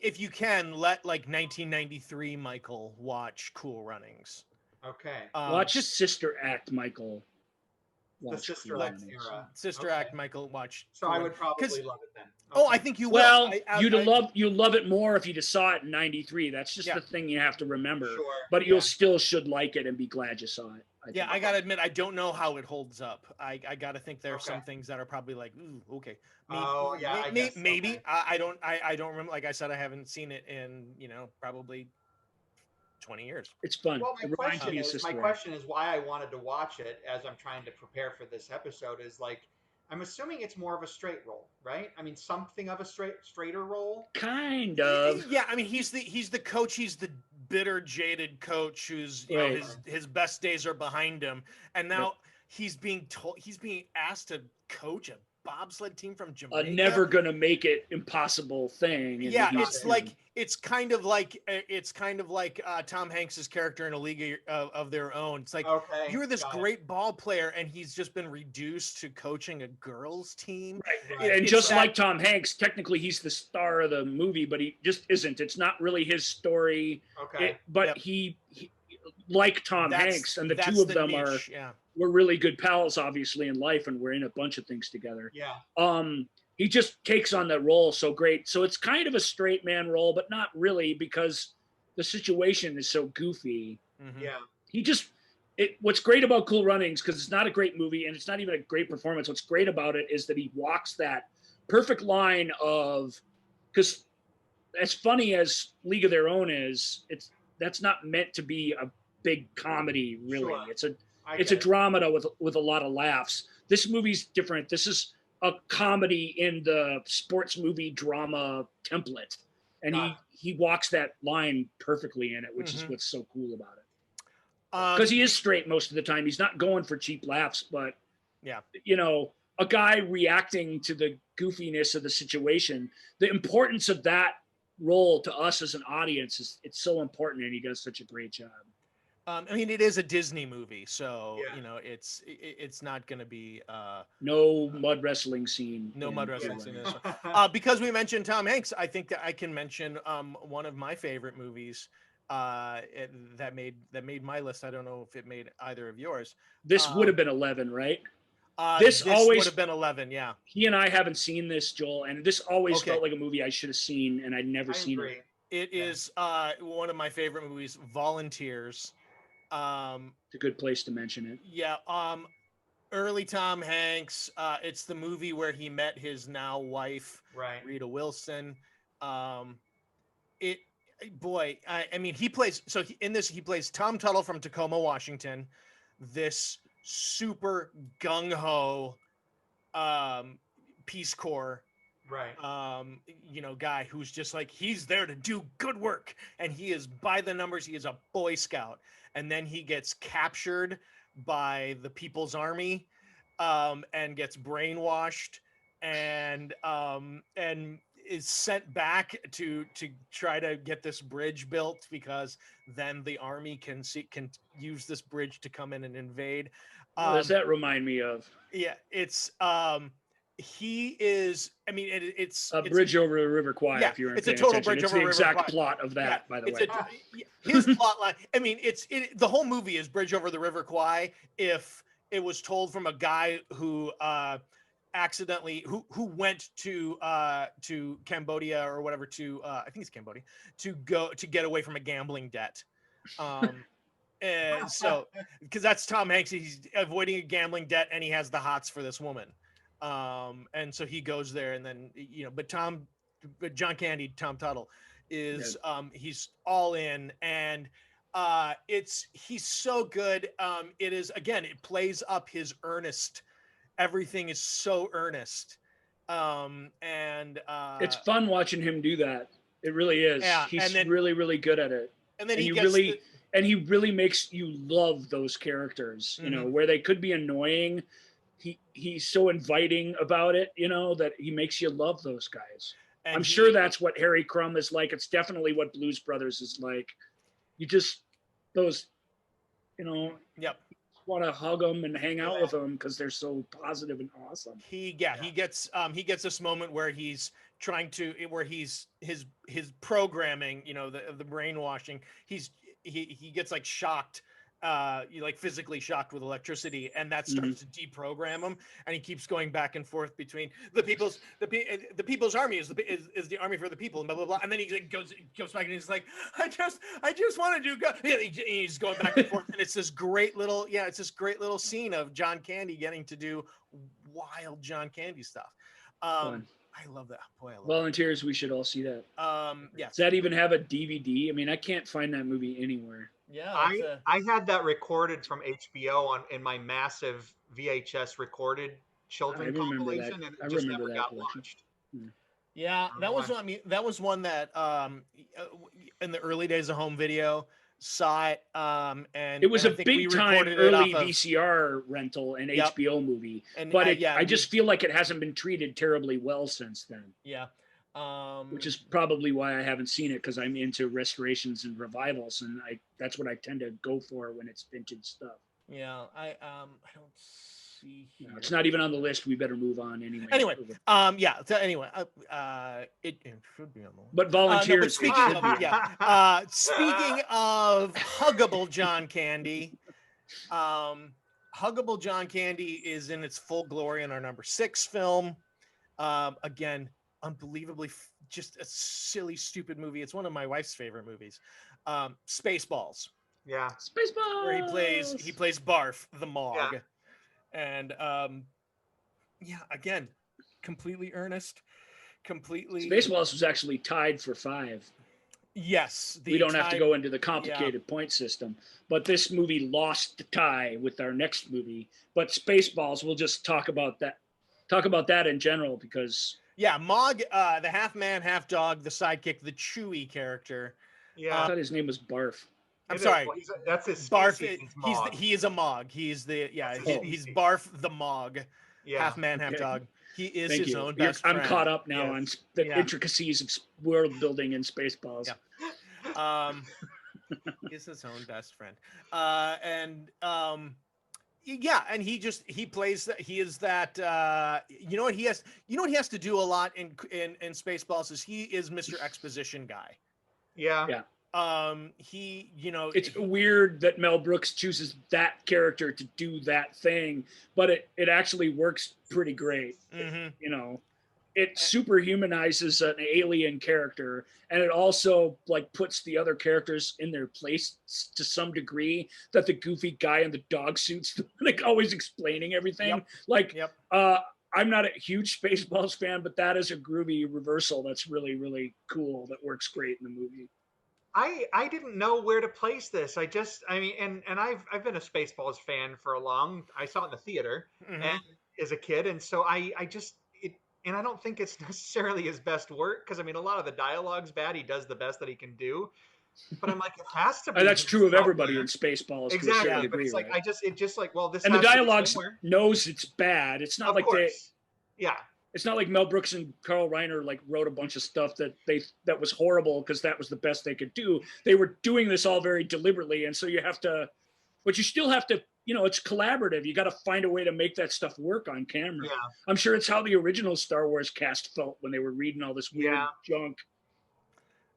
If you can, let like 1993 Michael watch Cool Runnings. Okay. Watch Sister Act, Michael. The Sister Act era. Sister Act, Michael, watch. So I would probably love it then. Oh, I think you will. Well, you'd love it more if you just saw it in '93. That's just the thing you have to remember. Sure. But you'll still should like it and be glad you saw it. I gotta admit, I don't know how it holds up. I gotta think there are some things that are probably like, ooh, okay. Maybe. Okay. I don't remember. Like I said, I haven't seen it in probably 20 years. It's fun. Well, my question is why I wanted to watch it as I'm trying to prepare for this episode is like, I'm assuming it's more of a straight role, right? I mean, something of a straighter role. Kind of. Yeah, I mean, he's the coach. He's the bitter, jaded coach who's his best days are behind him, and now he's being asked to coach a bobsled team from Jamaica. A never gonna make it impossible thing. Yeah, it's kind of like Tom Hanks's character in A League of Their Own. It's like, you're this great ball player, and he's just been reduced to coaching a girls team. Right. And just like Tom Hanks, technically he's the star of the movie, but he just isn't. It's not really his story. Okay. But he like Tom Hanks, and the two of them we're really good pals, obviously, in life, and we're in a bunch of things together. Yeah. He just takes on that role so great. So it's kind of a straight man role, but not really, because the situation is so goofy. Mm-hmm. Yeah. What's great about Cool Runnings, because it's not a great movie and it's not even a great performance, what's great about it is that he walks that perfect line of, because as funny as League of Their Own is, that's not meant to be a big comedy, really. Sure. It's a drama with a lot of laughs. This movie's different. This is a comedy in the sports movie drama template, and he walks that line perfectly in it, which is what's so cool about it. Because he is straight most of the time. He's not going for cheap laughs, but a guy reacting to the goofiness of the situation. The importance of that role to us as an audience it's so important, and he does such a great job. I mean, it is a Disney movie, so it's not going to be no mud wrestling scene. No mud wrestling scene. Because we mentioned Tom Hanks, I think that I can mention one of my favorite movies that made my list. I don't know if it made either of yours. This would have been 11, right? This always would have been 11. Yeah. He and I haven't seen this, Joel, and this always felt like a movie I should have seen, and I'd never seen it. It is one of my favorite movies, Volunteers. It's a good place to mention it. Yeah. Early Tom Hanks. It's the movie where he met his now wife, Rita Wilson. I mean, he plays. So in this, he plays Tom Tuttle from Tacoma, Washington. This super gung ho, Peace Corps, guy who's just like, he's there to do good work, and he is by the numbers. He is a Boy Scout, and then he gets captured by the People's Army, and gets brainwashed, and is sent back to try to get this bridge built, because then the army can use this bridge to come in and invade. What does that remind me of? Yeah, it's he is. I mean, it's a bridge over the River Kwai. Yeah, if you're it's a total bridge over the River Kwai. Exact plot of that, by the way. His plot line. I mean, the whole movie is Bridge Over the River Kwai. If it was told from a guy who accidentally who went to Cambodia or whatever, to I think it's Cambodia, to get away from a gambling debt. And so, because that's Tom Hanks, he's avoiding a gambling debt, and he has the hots for this woman. And so he goes there, and then, but John Candy, Tom Tuttle, is he's all in, and he's so good. It is, again, it plays up his earnest. Everything is so earnest. It's fun watching him do that. It really is. Yeah, he's really, really good at it. And then he really makes you love those characters, where they could be annoying. He's so inviting about it, that he makes you love those guys. And I'm sure that's what Harry Crumb is like. It's definitely what Blues Brothers is like. You just, those, want to hug them and hang out with them because they're so positive and awesome. He gets this moment where he's trying to, where his programming, the brainwashing, he gets like shocked, like physically shocked with electricity, and that starts to deprogram him, and he keeps going back and forth between the people's army is the army for the people, and blah blah blah, and then he goes back and he's like, I just want to do good. He's going back and forth, and it's this great little scene of John Candy getting to do wild John Candy stuff. I love that. Boy, I love Volunteers. We should all see that. Yeah. Does that even have a DVD? I mean, I can't find that movie anywhere. Yeah, I had that recorded from HBO in my massive VHS recorded children compilation, and it just never got watched. Yeah, that was one that in the early days of home video, saw it, and it was a big time early VCR rental and HBO movie, but I just feel like it hasn't been treated terribly well since then. Yeah. Which is probably why I haven't seen it, because I'm into restorations and revivals, and that's what I tend to go for when it's vintage stuff. Yeah, I don't see here. No, it's not even on the list. We better move on anyway. It should be on the list. But Volunteers. Speaking of huggable John Candy, huggable John Candy is in its full glory in our number 6 film. Again, unbelievably just a silly, stupid movie. It's one of my wife's favorite movies. Spaceballs. Yeah. Spaceballs. Where he plays Barf, the Mog. Yeah. And again, completely earnest, completely. Spaceballs was actually tied for 5. Yes. We don't have to go into the complicated point system, but this movie lost the tie with our next movie. But Spaceballs, we'll just talk about that in general, because Mog, the half man, half dog, the sidekick, the Chewy character. Yeah, I thought his name was Barf. I'm sorry. That's his Barf. He is a Mog. He's he's Barf the Mog. Yeah. Half man, half dog. He is his own best friend. I'm caught up now on the intricacies of world building in Spaceballs. Yeah. He's his own best friend. And he plays that. He is that. You know what he has to do a lot in Spaceballs is he is Mr. Exposition guy. Yeah. He, it's weird that Mel Brooks chooses that character to do that thing, but it actually works pretty great. It super humanizes an alien character, and it also like puts the other characters in their place to some degree. That the goofy guy in the dog suits, like always explaining everything. I'm not a huge Spaceballs fan, but that is a groovy reversal that's really, really cool. That works great in the movie. I didn't know where to place this. I mean, and I've been a Spaceballs fan for a long. I saw it in the theater and as a kid, and so I just it. And I don't think it's necessarily his best work because I mean, a lot of the dialogue's bad. He does the best that he can do, but I'm like, it has to be. That's true of everybody in Spaceballs. Exactly, to a but it's right? like it just like, well, this and has the dialogue to be somewhere. knows it's bad. It's not of like course. Yeah. It's not like Mel Brooks and Carl Reiner like wrote a bunch of stuff that was horrible because that was the best they could do. They were doing this all very deliberately, and so you have to, but you still have to. It's collaborative. You got to find a way to make that stuff work on camera. Yeah. I'm sure it's how the original Star Wars cast felt when they were reading all this weird junk.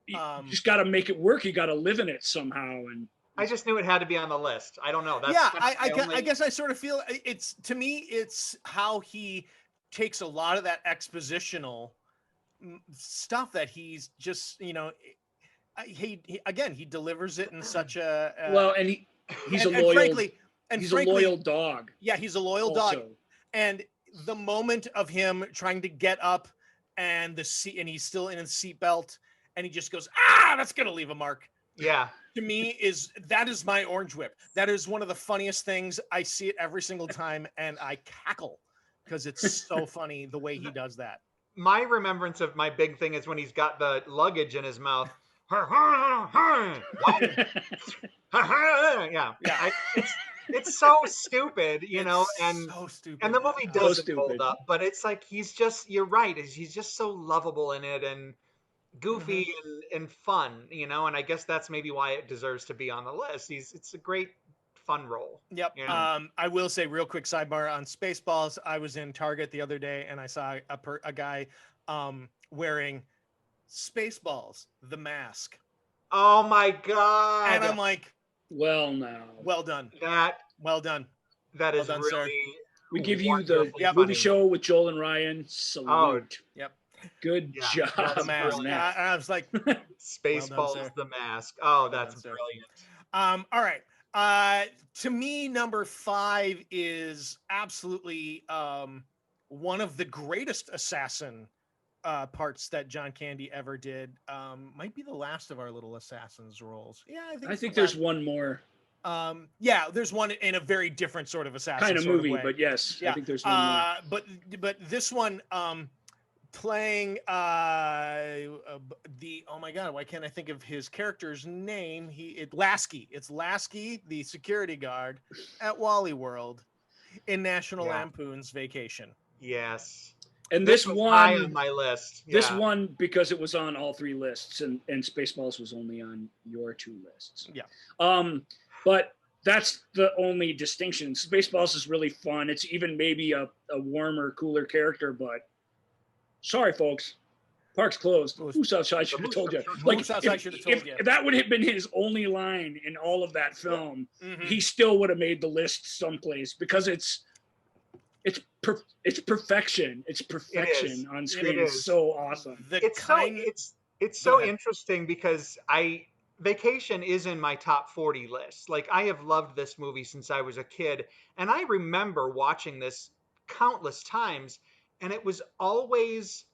You just got to make it work. You got to live in it somehow. And I just knew it had to be on the list. I don't know. I guess I sort of feel to me, it's how he takes a lot of that expositional stuff that he's just, he delivers it in such a and he's a loyal, he's a loyal dog. Yeah, he's a loyal dog. And the moment of him trying to get up and he's still in his seatbelt and he just goes, that's gonna leave a mark. Yeah. To me, that is my orange whip. That is one of the funniest things. I see it every single time and I cackle because it's so funny the way he does that. My remembrance of my big thing is when he's got the luggage in his mouth. It's so stupid, and so stupid. And the movie doesn't hold up, but it's like you're right, he's just so lovable in it and goofy and fun, and I guess that's maybe why it deserves to be on the list. It's a great fun role. Yep. I will say real quick sidebar on Spaceballs. I was in Target the other day and I saw a guy wearing Spaceballs, the mask. Oh my God. And I'm like, well done. Well done. That is done, really sir. We give you the movie show with Joel and Ryan. Salute. Oh, yep. Good job. The mask. I was like, Spaceballs, well done, the mask. Oh, that's brilliant. All right. To me, number 5 is absolutely one of the greatest assassin parts that John Candy ever did. Might be the last of our little assassins roles. Yeah, I think there's one more. There's one in a very different sort of assassin kind of movie, way. but yes, I think there's one more. But this one, playing oh my God, why can't I think of his character's name? Lasky. It's Lasky, the security guard at Wally World in National Lampoon's Vacation. Yes. And this one high on my list. Yeah. This one because it was on all 3 lists, and Spaceballs was only on your 2 lists. Yeah. But that's the only distinction. Spaceballs is really fun. It's even maybe a warmer, cooler character, but sorry, folks. Park's closed. Moose outside should have told you. Moose outside should have told you. If that would have been his only line in all of that film, he still would have made the list someplace because it's perfection. It's perfection on screen. It's so awesome. It's so interesting because Vacation is in my top 40 list. Like, I have loved this movie since I was a kid, and I remember watching this countless times, and it was always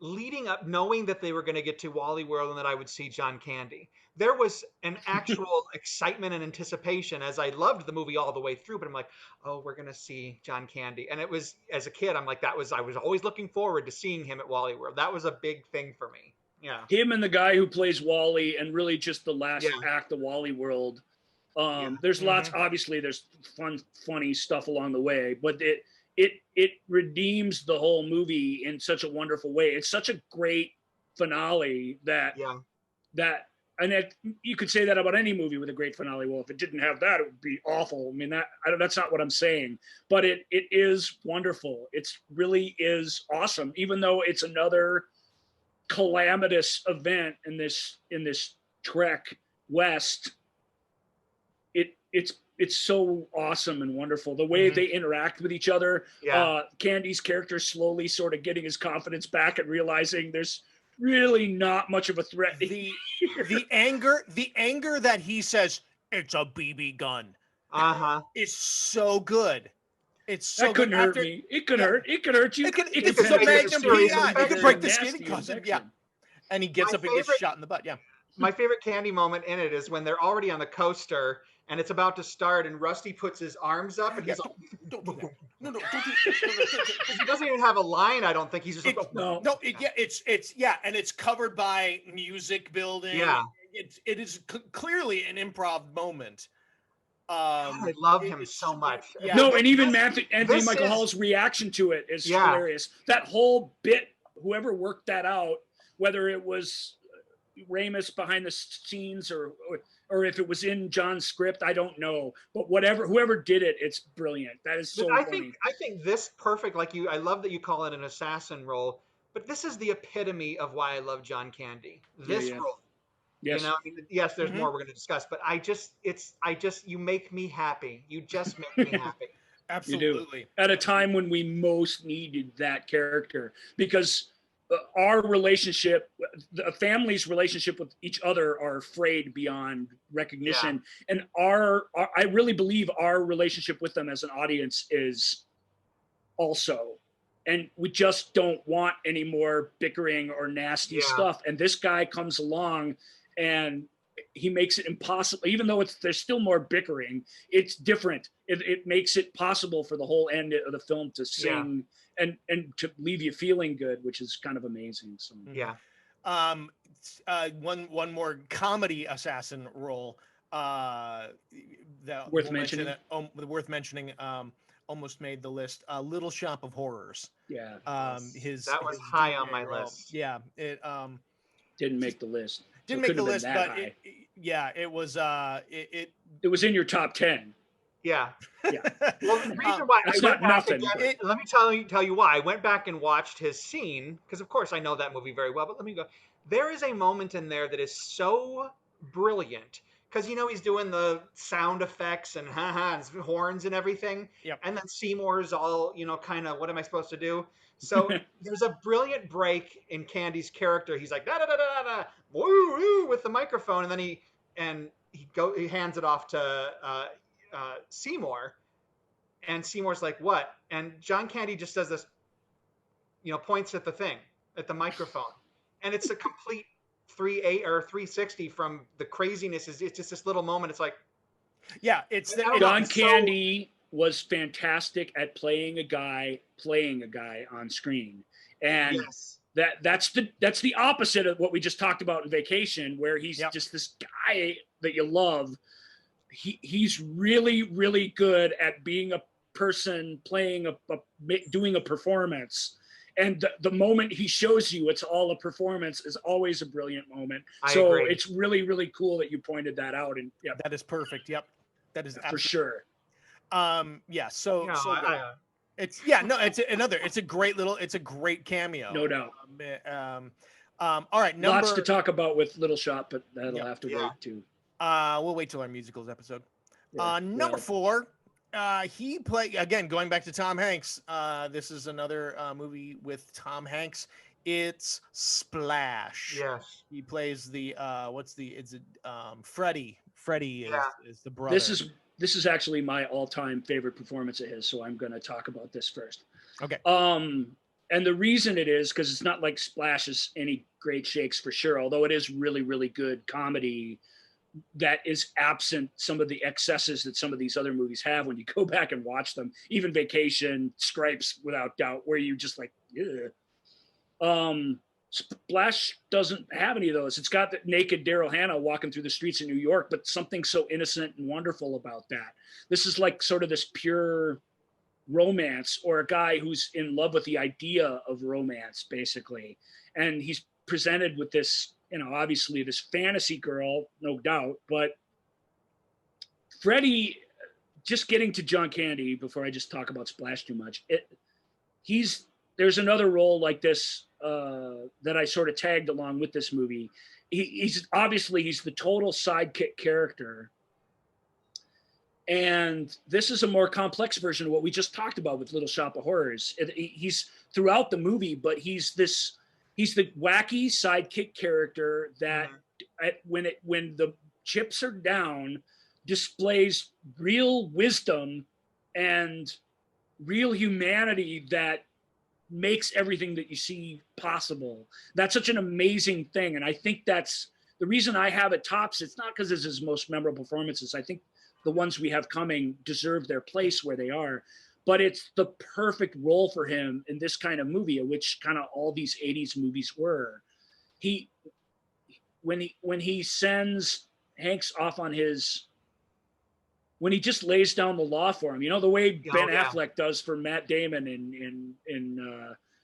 leading up, knowing that they were going to get to Wally World and that I would see John Candy. There was an actual excitement and anticipation as I loved the movie all the way through, but I'm like, oh, we're going to see John Candy. And it was, as a kid, I'm like, I was always looking forward to seeing him at Wally World. That was a big thing for me. Yeah. Him and the guy who plays Wally, and really just the last act of Wally World. There's lots, obviously there's funny stuff along the way, but it redeems the whole movie in such a wonderful way. It's such a great finale and you could say that about any movie with a great finale. Well, if it didn't have that, it would be awful. I mean, that's not what I'm saying, but it is wonderful. It really is awesome, even though it's another calamitous event in this trek west, it's so awesome and wonderful. The way they interact with each other. Candy's character slowly sort of getting his confidence back and realizing there's really not much of a threat. The anger that he says, it's a BB gun. Is so good. It's so that couldn't hurt me. It could hurt. It could hurt you. It could Magnum PI. It could break the skin. And he gets up and gets shot in the butt. Yeah. My favorite Candy moment in it is when they're already on the coaster and it's about to start, and Rusty puts his arms up and he's like, don't do that. No, don't do he doesn't even have a line, I don't think. He's just like, and it's covered by music building. Yeah. It is clearly an improv moment. I love him so much. Yeah. No, and even Anthony Michael Hall's reaction to it is hilarious. That whole bit, whoever worked that out, whether it was Ramis behind the scenes or if it was in John's script, I don't know. But whoever did it, it's brilliant. That is so funny. I think this perfect, I love that you call it an assassin role, but this is the epitome of why I love John Candy. This role. Yes. Yes, there's more we're going to discuss, but you make me happy. You just make me happy. Absolutely. At a time when we most needed that character, because our relationship, the family's relationship with each other are frayed beyond recognition. And I really believe our relationship with them as an audience is also, and we just don't want any more bickering or nasty stuff. And this guy comes along and he makes it impossible, even though there's still more bickering, it's different. It makes it possible for the whole end of the film to sing and to leave you feeling good, which is kind of amazing. So one more comedy assassin role that worth mentioning. Almost made the list. Little Shop of Horrors. Yeah. That was high on my list. Yeah. It didn't make the list. Didn't make the list, but it was it was in your top 10. Yeah. Well, the reason why I went back again, let me tell you why. I went back and watched his scene, because of course I know that movie very well, but let me go. There is a moment in there that is so brilliant, because he's doing the sound effects and and horns and everything. Yep. And then Seymour's all, kind of, what am I supposed to do? So there's a brilliant break in Candy's character. He's like, da da da da da, woo woo, with the microphone, and then he hands it off to Seymour, and Seymour's like, what? And John Candy just does this, points at the microphone, and it's a complete 360 from the craziness. It's just this little moment. It's like, John Candy was fantastic at playing a guy on screen, and that's the opposite of what we just talked about in Vacation, where he's just this guy that you love. He's really, really good at being a person playing doing a performance. And the moment he shows you it's all a performance is always a brilliant moment. I agree. It's really, really cool that you pointed that out. And that is perfect. Yep. That is for sure. It's a great cameo. No doubt. All right. Lots to talk about with Little Shop, but that'll have to wait too. We'll wait till our musicals episode. Number 4, he played, again, going back to Tom Hanks. This is another movie with Tom Hanks. It's Splash. Yes. He plays the Freddie. Freddie is the brother. This is actually my all-time favorite performance of his, so I'm going to talk about this first. Okay. And the reason it is because it's not like Splash is any great shakes for sure, although it is really, really good comedy that is absent some of the excesses that some of these other movies have when you go back and watch them. Even Vacation, Stripes, without doubt, where you just like, Splash doesn't have any of those. It's got the naked Daryl Hannah walking through the streets of New York, but something so innocent and wonderful about that. This is like sort of this pure romance, or a guy who's in love with the idea of romance, basically. And he's presented with this, obviously this fantasy girl, no doubt, but Freddie, just getting to John Candy before I just talk about Splash too much. There's another role like this that I sort of tagged along with this movie, he's obviously he's the total sidekick character. And this is a more complex version of what we just talked about with Little Shop of Horrors. He's throughout the movie, but he's the wacky sidekick character that when the chips are down, displays real wisdom and real humanity that makes everything that you see possible. That's such an amazing thing. And I think that's the reason I have it tops. It's not because it's his most memorable performances. I think the ones we have coming deserve their place where they are, but it's the perfect role for him in this kind of movie, which kind of all these 80s movies were. When he sends Hanks off on when he just lays down the law for him, the way Ben Affleck does for Matt Damon in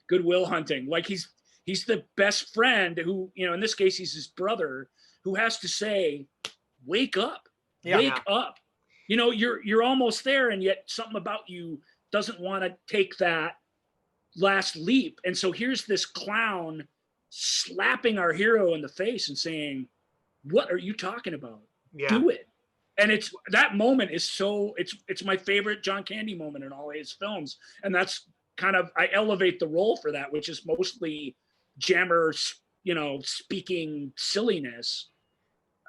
Good Will Hunting. Like he's the best friend who, in this case, he's his brother who has to say, wake up, wake up. You're almost there, and yet something about you doesn't want to take that last leap. And so here's this clown slapping our hero in the face and saying, what are you talking about? Do it. And it's that moment is it's my favorite John Candy moment in all his films. And that's kind of, I elevate the role for that, which is mostly Jammer, speaking silliness.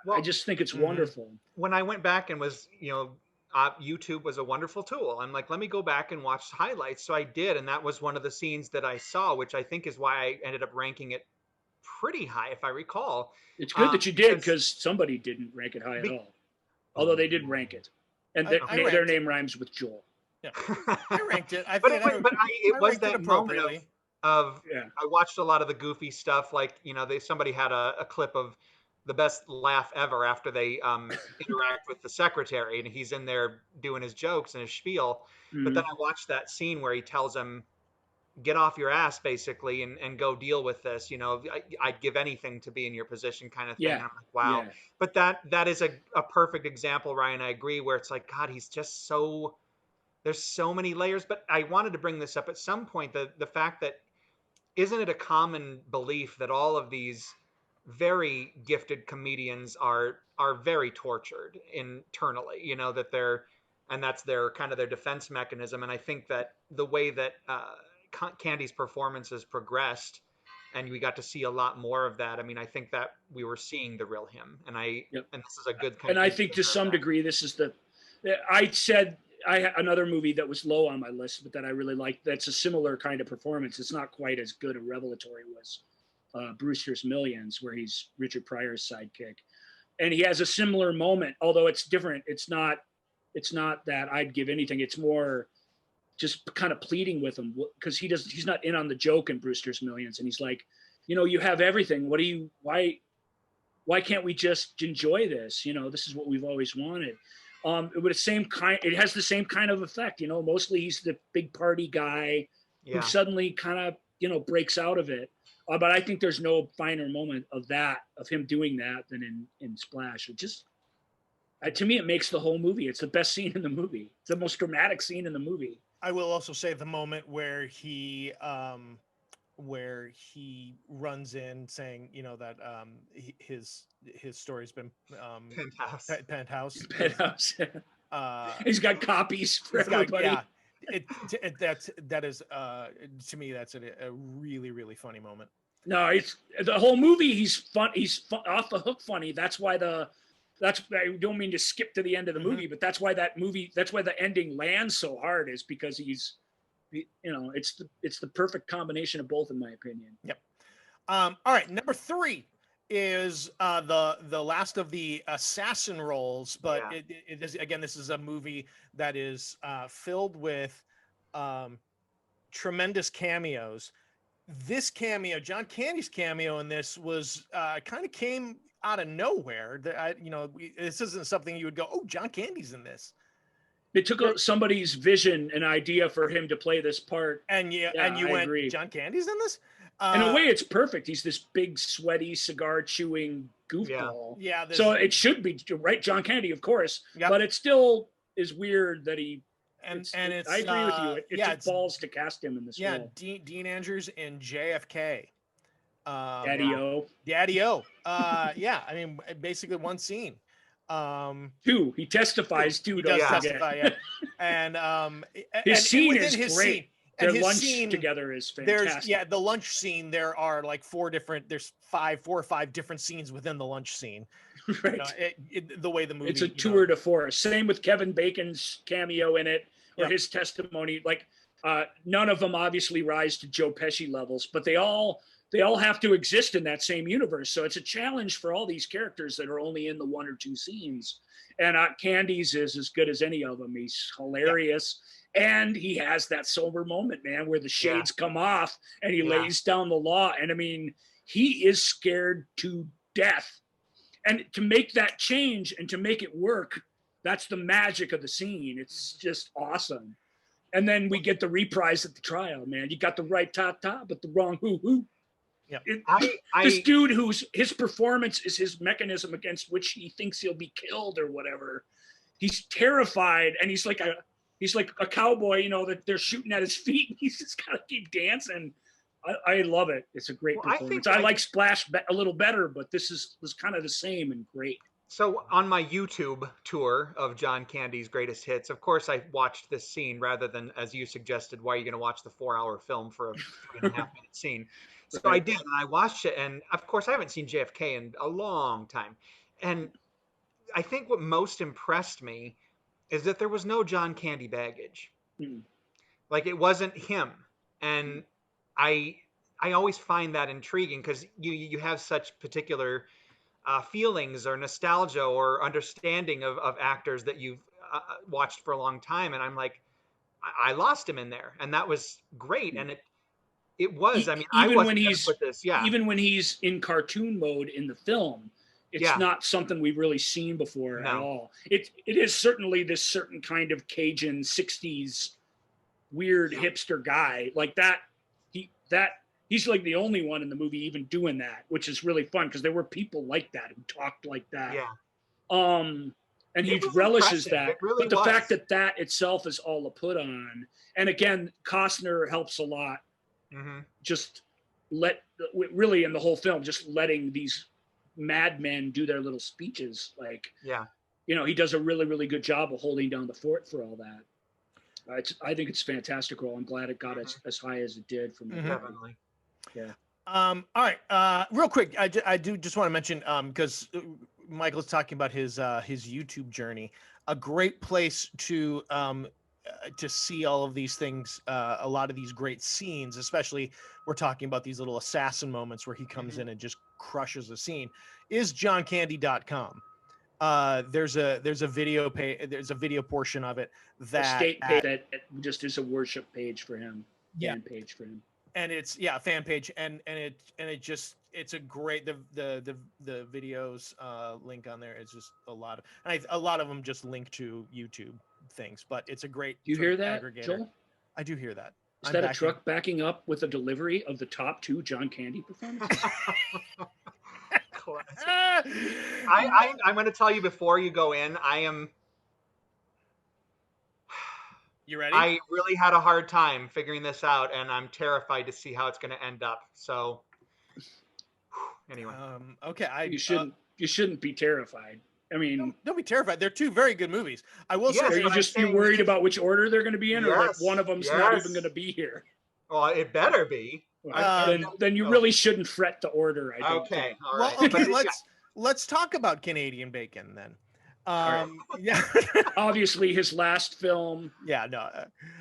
Well, I just think it's wonderful. When I went back and was, YouTube was a wonderful tool. I'm like, let me go back and watch highlights. So I did. And that was one of the scenes that I saw, which I think is why I ended up ranking it pretty high, if I recall. It's good that you did, because somebody didn't rank it high at all. Although they did rank it. And their name rhymes with Joel. Yeah. I ranked it. It was that moment of I watched a lot of the goofy stuff. Like, somebody had a clip of the best laugh ever after they interact with the secretary, and he's in there doing his jokes and his spiel. But then I watched that scene where he tells him, get off your ass, basically, and go deal with this. I'd give anything to be in your position, kind of thing. And I'm like, wow. Yeah. But that is a perfect example, Ryan. I agree, where it's like, God, he's just so, there's so many layers. But I wanted to bring this up at some point, the fact that, isn't it a common belief that all of these very gifted comedians are very tortured internally, and that's their kind of their defense mechanism. And I think that the way that Candy's performance has progressed, and we got to see a lot more of that. I mean, I think that we were seeing the real him, and this is a good kind. And I think to some degree, this is another movie that was low on my list, but that I really liked. That's a similar kind of performance. It's not quite as good a revelatory was Brewster's Millions, where he's Richard Pryor's sidekick, and he has a similar moment, although it's different. It's not that I'd give anything. It's more just kind of pleading with him, because he's not in on the joke in Brewster's Millions, and he's like, you have everything. Why can't we just enjoy this? This is what we've always wanted. It has the same kind of effect. Mostly he's the big party guy who suddenly kind of breaks out of it. But I think there's no finer moment of him doing that than in Splash. It just, to me, it makes the whole movie. It's the best scene in the movie. It's the most dramatic scene in the movie. I will also say the moment where he runs in saying, that his story's been Penthouse. He's got copies for everybody. That is to me, that's a really, really funny moment. No, it's the whole movie. He's fun. He's off the hook funny. That's why I don't mean to skip to the end of the movie, but that's why the ending lands so hard, is because it's the perfect combination of both, in my opinion. Yep. All right. Number 3 is the last of the assassin roles, but it is, again, this is a movie that is filled with tremendous cameos. This cameo, John Candy's cameo in this, was kind of came out of nowhere. This isn't something you would go, oh, John Candy's in this. It took somebody's vision, an idea for him to play this part. And you went, agree. John Candy's in this? In a way, it's perfect. He's this big, sweaty, cigar-chewing goofball. Yeah. So it should be, right, John Candy, of course. Yep. But it still is weird that he... it's I agree with you. It took balls to cast him in this role. Yeah, Dean Andrews in JFK. Daddy-O. Daddy-O. Yeah, I mean, basically one scene. Two. He testifies too. He does Don't forget. testify, yeah. And his scene is his great. Scene, Their his lunch scene, together is fantastic. the lunch scene. There are like four or five different scenes within the lunch scene. Right. You know, the way the movie. It's a tour de force. Same with Kevin Bacon's cameo in it, or his testimony. Like, none of them obviously rise to Joe Pesci levels, but they all have to exist in that same universe. So it's a challenge for all these characters that are only in the one or two scenes. And Candy's is as good as any of them. He's hilarious. And he has that sober moment, man, where the shades come off and he lays down the law. And I mean, he is scared to death. And to make that change and to make it work, that's the magic of the scene. It's just awesome. And then we get the reprise at the trial, man. You got the right ta-ta, but the wrong hoo-hoo. Yep. This dude his performance is his mechanism against which he thinks he'll be killed or whatever. He's terrified, and he's like a cowboy, you know, that they're shooting at his feet, and he's just got to keep dancing. I love it. It's a great performance. I like Splash a little better, but this was kind of the same and great. So on my YouTube tour of John Candy's greatest hits, of course, I watched this scene rather than, as you suggested, why are you going to watch the 4-hour film for a 3.5-minute scene? So I did, and I watched it, and of course, I haven't seen JFK in a long time. And I think what most impressed me is that there was no John Candy baggage. Like, it wasn't him. And I always find that intriguing because you have such particular feelings or nostalgia or understanding of actors that you've watched for a long time. And I'm like, I lost him in there. And that was great. And it was, I mean, even when he's in cartoon mode in the film, it's not something we've really seen before at all. It is certainly this certain kind of Cajun 60s weird hipster guy like that. He's like the only one in the movie even doing that, which is really fun because there were people like that who talked like that. And he relishes that. Really, but the fact that itself is all a put on, and again, Costner helps a lot. Just really in the whole film, just letting these madmen do their little speeches. Like, you know, he does a really, really good job of holding down the fort for all that. I think it's a fantastic role. I'm glad it got as high as it did from definitely. Yeah. All right. Real quick, I do just want to mention because Michael's talking about his YouTube journey. A great place to see all of these things, a lot of these great scenes, especially we're talking about these little assassin moments where he comes in and just crushes a scene, is johncandy.com. There's a video page, there's a video portion of it that just is a worship page for him, fan page for him. And it's fan page, and it's a great the videos link on there is just a lot of them just link to YouTube things, but it's a great. Do you hear that, aggregator. Joel? I do hear that. Is that a truck backing up with a delivery of the top 2 John Candy performances? I'm going to tell you before you go in, You ready? I really had a hard time figuring this out, and I'm terrified to see how it's going to end up. So, anyway. Okay. You shouldn't be terrified. I mean, don't be terrified. They're 2 very good movies. I will say. Are you worried about which order they're going to be in, or that one of them's not even going to be here? Well, it better be. Then you really shouldn't fret the order. I don't think. All right. Well, okay. Let's talk about Canadian Bacon then. Yeah. Obviously, his last film. Yeah, no.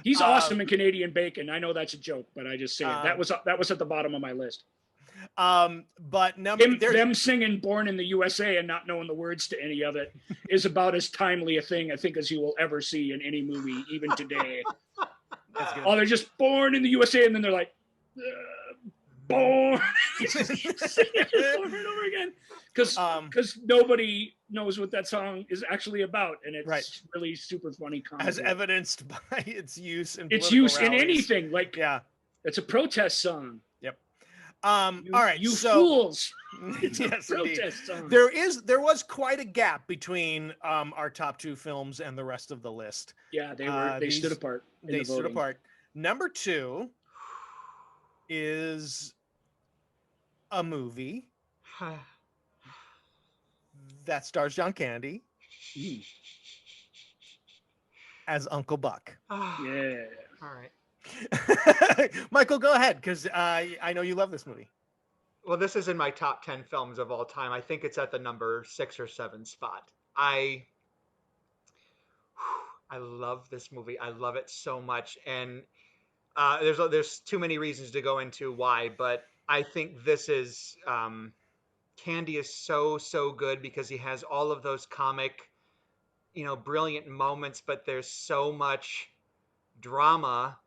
He's awesome in Canadian Bacon. I know that's a joke, but I just say it. That was at the bottom of my list. But them singing "Born in the USA" and not knowing the words to any of it is about as timely a thing I think as you will ever see in any movie, even today. That's good. Oh, they're just born in the USA, and then they're like, born. Over and over again, because nobody knows what that song is actually about, and it's really super funny comedy. As evidenced by its use in rallies. In anything. Like, it's a protest song. Yep. All right, fools. Yes, protest song. There was quite a gap between our top 2 films and the rest of the list. Yeah, they stood apart. They stood apart. Number 2 is a movie that stars John Candy as Uncle Buck. Yeah. All right. Michael, go ahead, because I know you love this movie. Well, this is in my top 10 films of all time. I think it's at the number 6 or 7 spot. I love this movie. I love it so much, and there's too many reasons to go into why, but I think this is Candy is so good because he has all of those comic, brilliant moments, but there's so much drama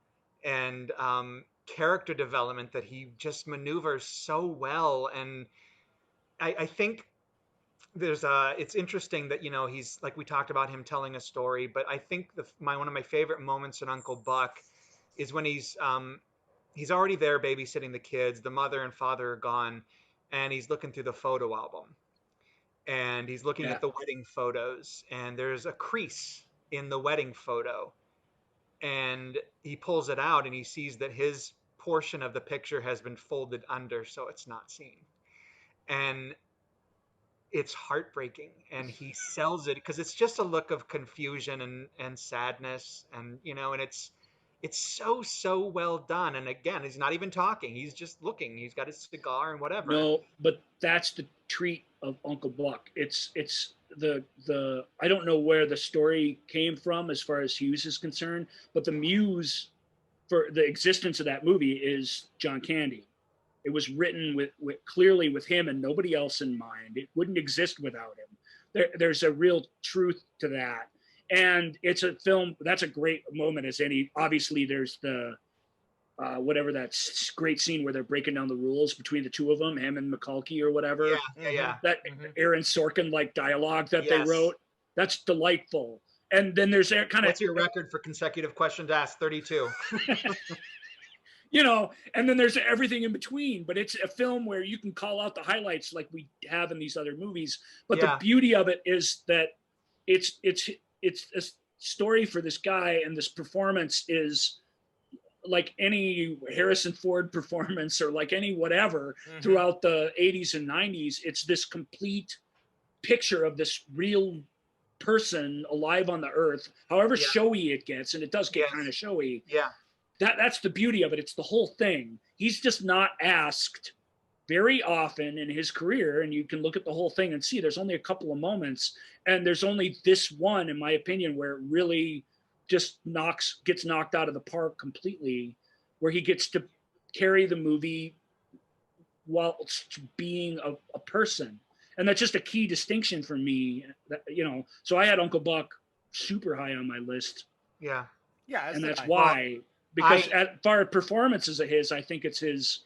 and character development that he just maneuvers so well. And I think it's interesting that he's, like, we talked about him telling a story, but I think one of my favorite moments in Uncle Buck is when he's already there babysitting the kids. The mother and father are gone, and he's looking through the photo album, and he's looking at the wedding photos, and there's a crease in the wedding photo, and he pulls it out and he sees that his portion of the picture has been folded under so it's not seen. And it's heartbreaking, and he sells it because it's just a look of confusion and sadness, and and it's so well done. And again, he's not even talking, he's just looking, he's got his cigar and whatever. No, but that's the treat of Uncle Buck. It's the I don't know where the story came from as far as Hughes is concerned, but the muse for the existence of that movie is John Candy. It was written with clearly with him and nobody else in mind. It wouldn't exist without him. There's a real truth to that. And it's a film, that's a great moment as any. Obviously, there's the, whatever that great scene where they're breaking down the rules between the two of them, him and McCulkey or whatever. Yeah. That Aaron Sorkin-like dialogue that they wrote. That's delightful. And then there's that kind of... What's your record for consecutive questions asked? 32. And then there's everything in between, but it's a film where you can call out the highlights like we have in these other movies. But the beauty of it is that it's a story for this guy, and this performance is like any Harrison Ford performance or like any whatever throughout the 80s and 90s. It's this complete picture of this real person alive on the earth, however showy it gets, and it does get kind of showy. That's the beauty of it. It's the whole thing. He's just not asked very often in his career, and you can look at the whole thing and see there's only a couple of moments, and there's only this one, in my opinion, where it really just gets knocked out of the park completely, where he gets to carry the movie whilst being a person. And that's just a key distinction for me, so I had Uncle Buck super high on my list. And that's why. Because as far as performances of his, I think it's his.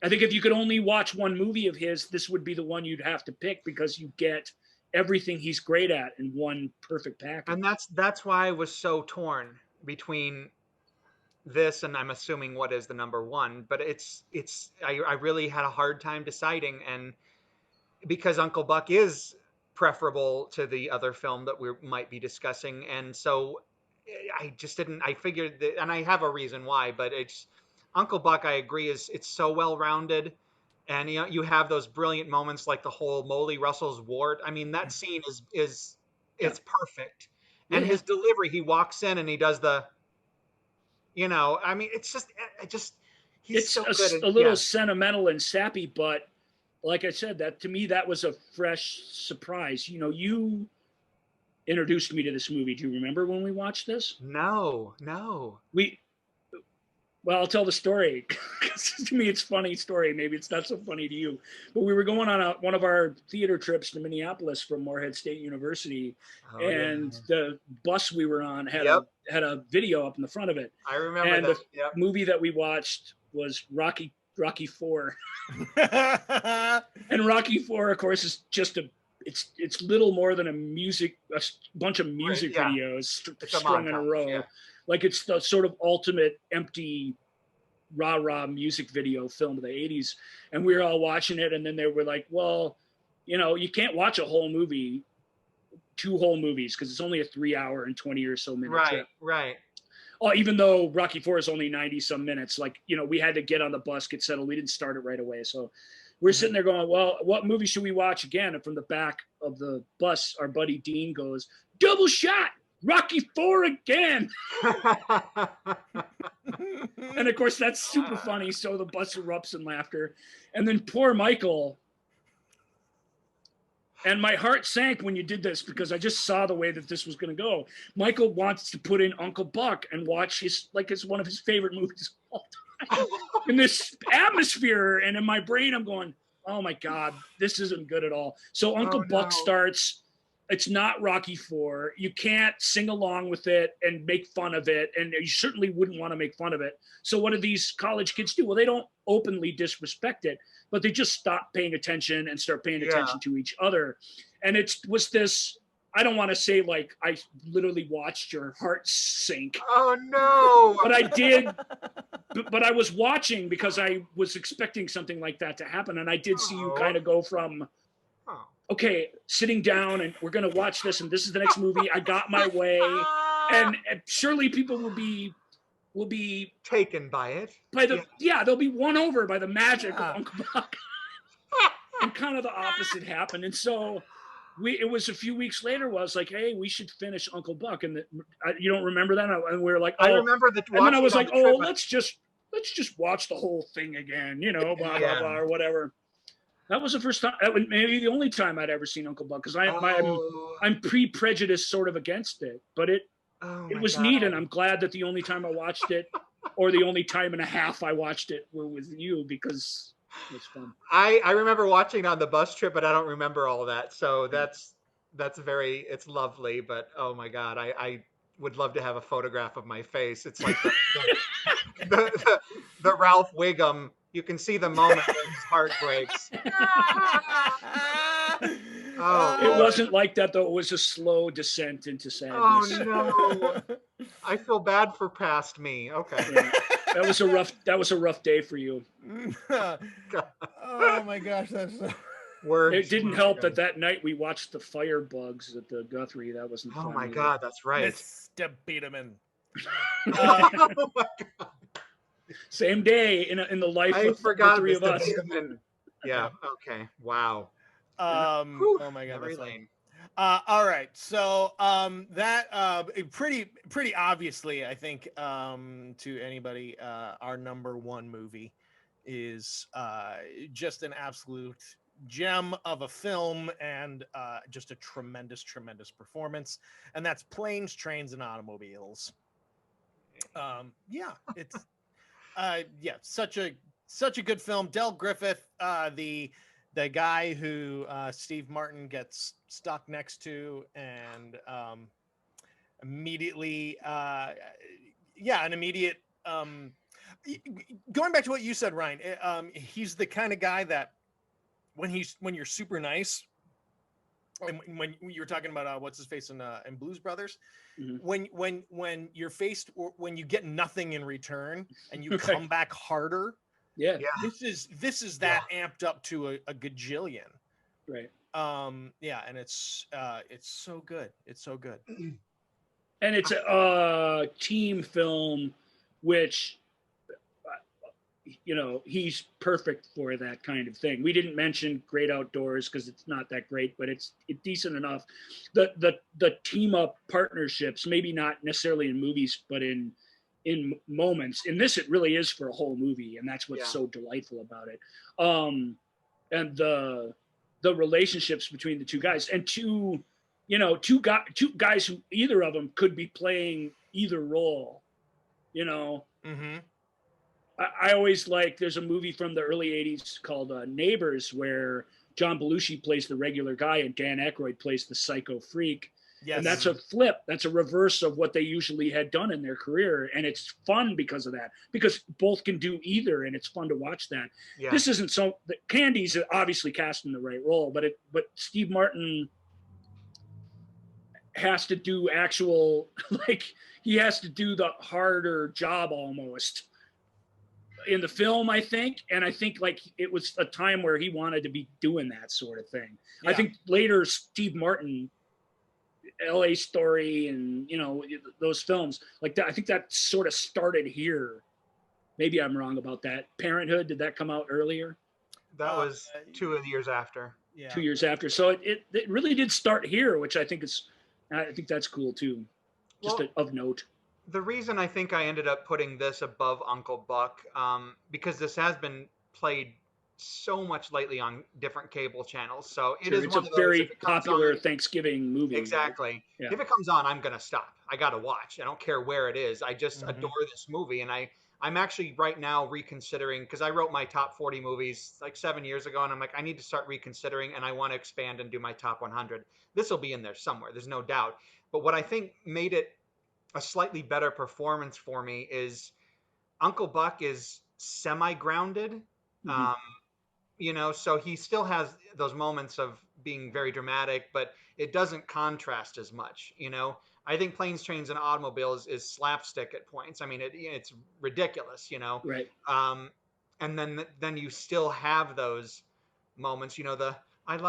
I think if you could only watch one movie of his, this would be the one you'd have to pick, because you get everything he's great at in one perfect package. And that's why I was so torn between this and, I'm assuming, what is the number one. But I really had a hard time deciding, and because Uncle Buck is preferable to the other film that we might be discussing, and so I just didn't. I figured that, and I have a reason why, but it's Uncle Buck. I agree, it's so well rounded, and you have those brilliant moments like the whole Molly Russell's wart. I mean, that scene is it's perfect, and his delivery. He walks in and he does the, I mean, it's just he's so good. A little sentimental and sappy, but like I said, that to me that was a fresh surprise. You introduced me to this movie. Do you remember when we watched this? No. Well, I'll tell the story. To me, it's a funny story. Maybe it's not so funny to you. But we were going on one of our theater trips to Minneapolis from Morehead State University, and the bus we were on had a video up in the front of it. I remember and that. The movie that we watched was Rocky IV. And Rocky IV, of course, is just it's little more than a bunch of music videos strung in a row. Like, it's the sort of ultimate empty rah-rah music video film of the 80s. And we were all watching it, and then they were like, well, you can't watch a whole movie, 2 whole movies, because it's only a 3-hour and 20 or so minute trip. Right. Oh, even though Rocky IV is only 90 some minutes, we had to get on the bus, get settled. We didn't start it right away. So we're sitting there going, well, what movie should we watch again? And from the back of the bus, our buddy Dean goes, double shot, Rocky IV again. And of course, that's super funny. So the bus erupts in laughter. And then poor Michael. And my heart sank when you did this because I just saw the way that this was going to go. Michael wants to put in Uncle Buck and watch his, like it's one of his favorite movies of all time. In this atmosphere, and in my brain, I'm going, oh my God, this isn't good at all. So Uncle Buck starts. It's not Rocky IV. You can't sing along with it and make fun of it, and you certainly wouldn't want to make fun of it. So what do these college kids do? Well, they don't openly disrespect it, but they just stop paying attention and start paying attention to each other. And it was this, I don't want to say like I literally watched your heart sink. Oh no. But I did, but I was watching because I was expecting something like that to happen. And I did see you kind of go from, okay, sitting down and we're going to watch this and this is the next movie. I got my way. And surely people will be taken by it. They'll be won over by the magic of Uncle Buck. And kind of the opposite happened. And so it was a few weeks later where I was like, hey, we should finish Uncle Buck. And you don't remember that? And we were like, oh. I remember that. And then I was like, oh, let's just watch the whole thing again, blah, blah, blah, or whatever. That was the first time, maybe the only time I'd ever seen Uncle Buck, because I'm pre-prejudiced sort of against it. But it was neat, and I'm glad that the only time I watched it, or the only time and a half I watched it, were with you, because it was fun. I remember watching it on the bus trip, but I don't remember all that. So that's it's lovely. But oh my God, I would love to have a photograph of my face. It's like the Ralph Wiggum. You can see the moment when his heart breaks. It wasn't like that, though. It was a slow descent into sadness. Oh no! I feel bad for past me. Okay. Yeah. That was a rough day for you. Oh my gosh, that's so... Words. It didn't help that night we watched the Firebugs at the Guthrie. That wasn't fun. Oh my God, that's right. Mr. Peterman. Oh my God. Same day in the life of the three of us. Yeah. Okay. Wow. Oh my God. That's lame. All right. So that pretty obviously, I think, to anybody, our number one movie is just an absolute gem of a film and just a tremendous performance, and that's Planes, Trains, and Automobiles. It's such a good film. Del Griffith, the guy who Steve Martin gets stuck next to, and immediately an immediate going back to what you said, Ryan, he's the kind of guy that when you're super nice, and when you were talking about what's his face in Blues Brothers, when you're faced, or when you get nothing in return and you come back harder, this is that amped up to a gajillion, right? And it's so good. It's so good, and it's a team film, which he's perfect for that kind of thing. We didn't mention Great Outdoors because it's not that great, but it's decent enough. The team up partnerships, maybe not necessarily in movies, but in moments. In this, it really is for a whole movie, and that's what's so delightful about it. And the relationships between the two guys, and two guys who either of them could be playing either role. Mm-hmm. I always there's a movie from the early 80s called Neighbors, where John Belushi plays the regular guy and Dan Aykroyd plays the psycho freak. Yes. And that's a flip. That's a reverse of what they usually had done in their career. And it's fun because of that, because both can do either. And it's fun to watch that. Yeah. This isn't so, Candy's obviously cast in the right role, but Steve Martin has to do he has to do the harder job almost in the film, I think. And I think it was a time where he wanted to be doing that sort of thing. Yeah. I think later Steve Martin, LA Story, and those films like that, I think that sort of started here. Maybe I'm wrong about that. Parenthood, did that come out earlier? That was 2 of the years after. Yeah. 2 years after. So it really did start here, which I think that's cool too. Just of note. The reason I think I ended up putting this above Uncle Buck, because this has been played so much lately on different cable channels. So it's one of those, very if it comes popular on, Thanksgiving movie. exactly. Right? Yeah. If it comes on, I'm gonna stop. I gotta watch. I don't care where it is. I just adore this movie, and I'm actually right now reconsidering, because I wrote my top 40 movies like 7 years ago, and I'm like, I need to start reconsidering, and I want to expand and do my top 100. This will be in there somewhere. There's no doubt. But what I think made it a slightly better performance for me is Uncle Buck is semi-grounded. So he still has those moments of being very dramatic, but it doesn't contrast as much. I think Planes, Trains, and Automobiles is slapstick at points. I mean, it's ridiculous. Right. And then you still have those moments. I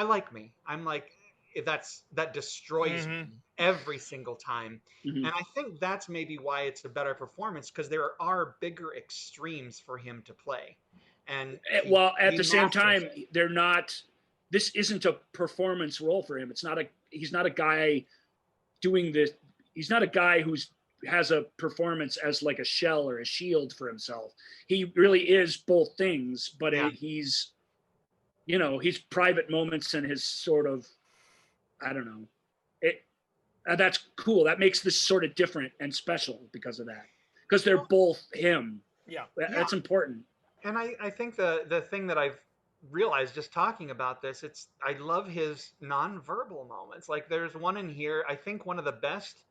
like me. I'm like, that destroys me every single time. And I think that's maybe why it's a better performance, because there are bigger extremes for him to play. And at the same time, they're not. This isn't a performance role for him. He's not a guy doing this. He's not a guy who's has a performance as like a shell or a shield for himself. He really is both things, but he's private moments and his sort of, I don't know. That's cool. That makes this sort of different and special because of that. Because they're both him. Yeah. That's important. And I think the thing that I've realized just talking about this, I love his nonverbal moments. Like there's one in here, I think one of the best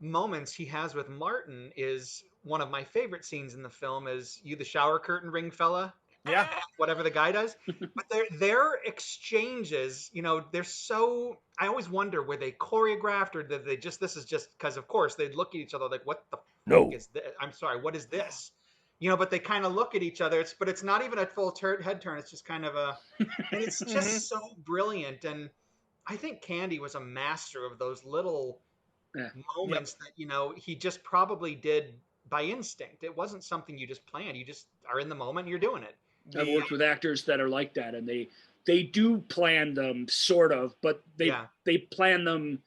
moments he has with Martin is one of my favorite scenes in the film is "You the shower curtain ring fella." Yeah. Whatever the guy does. But their exchanges, they're so, I always wonder, were they choreographed, or did they this is just because, of course, they'd look at each other like, what the fuck is this? I'm sorry, what is this? But they kind of look at each other. But it's not even a full head turn. It's just kind of and it's just so brilliant. And I think Candy was a master of those little moments that, he just probably did by instinct. It wasn't something you just planned. You just are in the moment and you're doing it. I've worked with actors that are like that, and they do plan them sort of, but they plan them.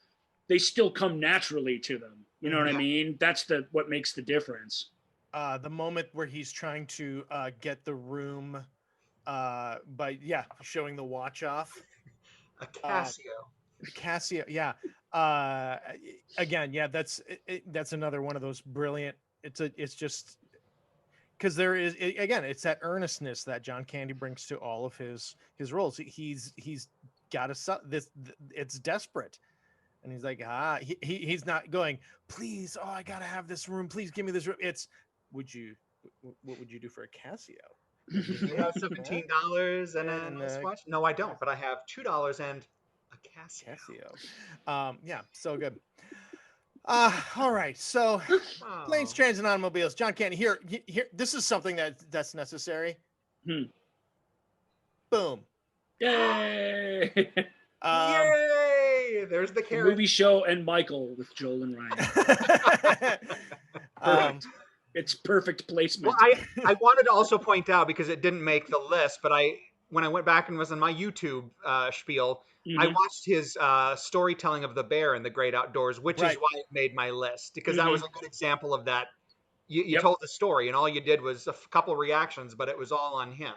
They still come naturally to them. You know what I mean? That's what makes the difference. The moment where he's trying to get the room by showing the watch off. A Casio. Casio, yeah. Again, that's another one of those brilliant. It's just because there is it's that earnestness that John Candy brings to all of his roles. He's got this. It's desperate. And he's like, he's not going, please, I gotta have this room. Please give me this room. It's, what would you do for a Casio? You have $17 and a nice watch? No, I don't, but I have $2 and a Casio. So good. All right. So Planes, Trains, and Automobiles. John Candy, here. This is something that's necessary. Boom. Yay! Yay! There's the carrot. Movie show and Michael with Joel and Ryan. It's perfect placement. Well, I wanted to also point out, because it didn't make the list, but when I went back and was on my YouTube spiel, I watched his storytelling of the bear in the great outdoors, which is why it made my list, because that was a good example of that. You told the story, and all you did was a couple reactions, but it was all on him,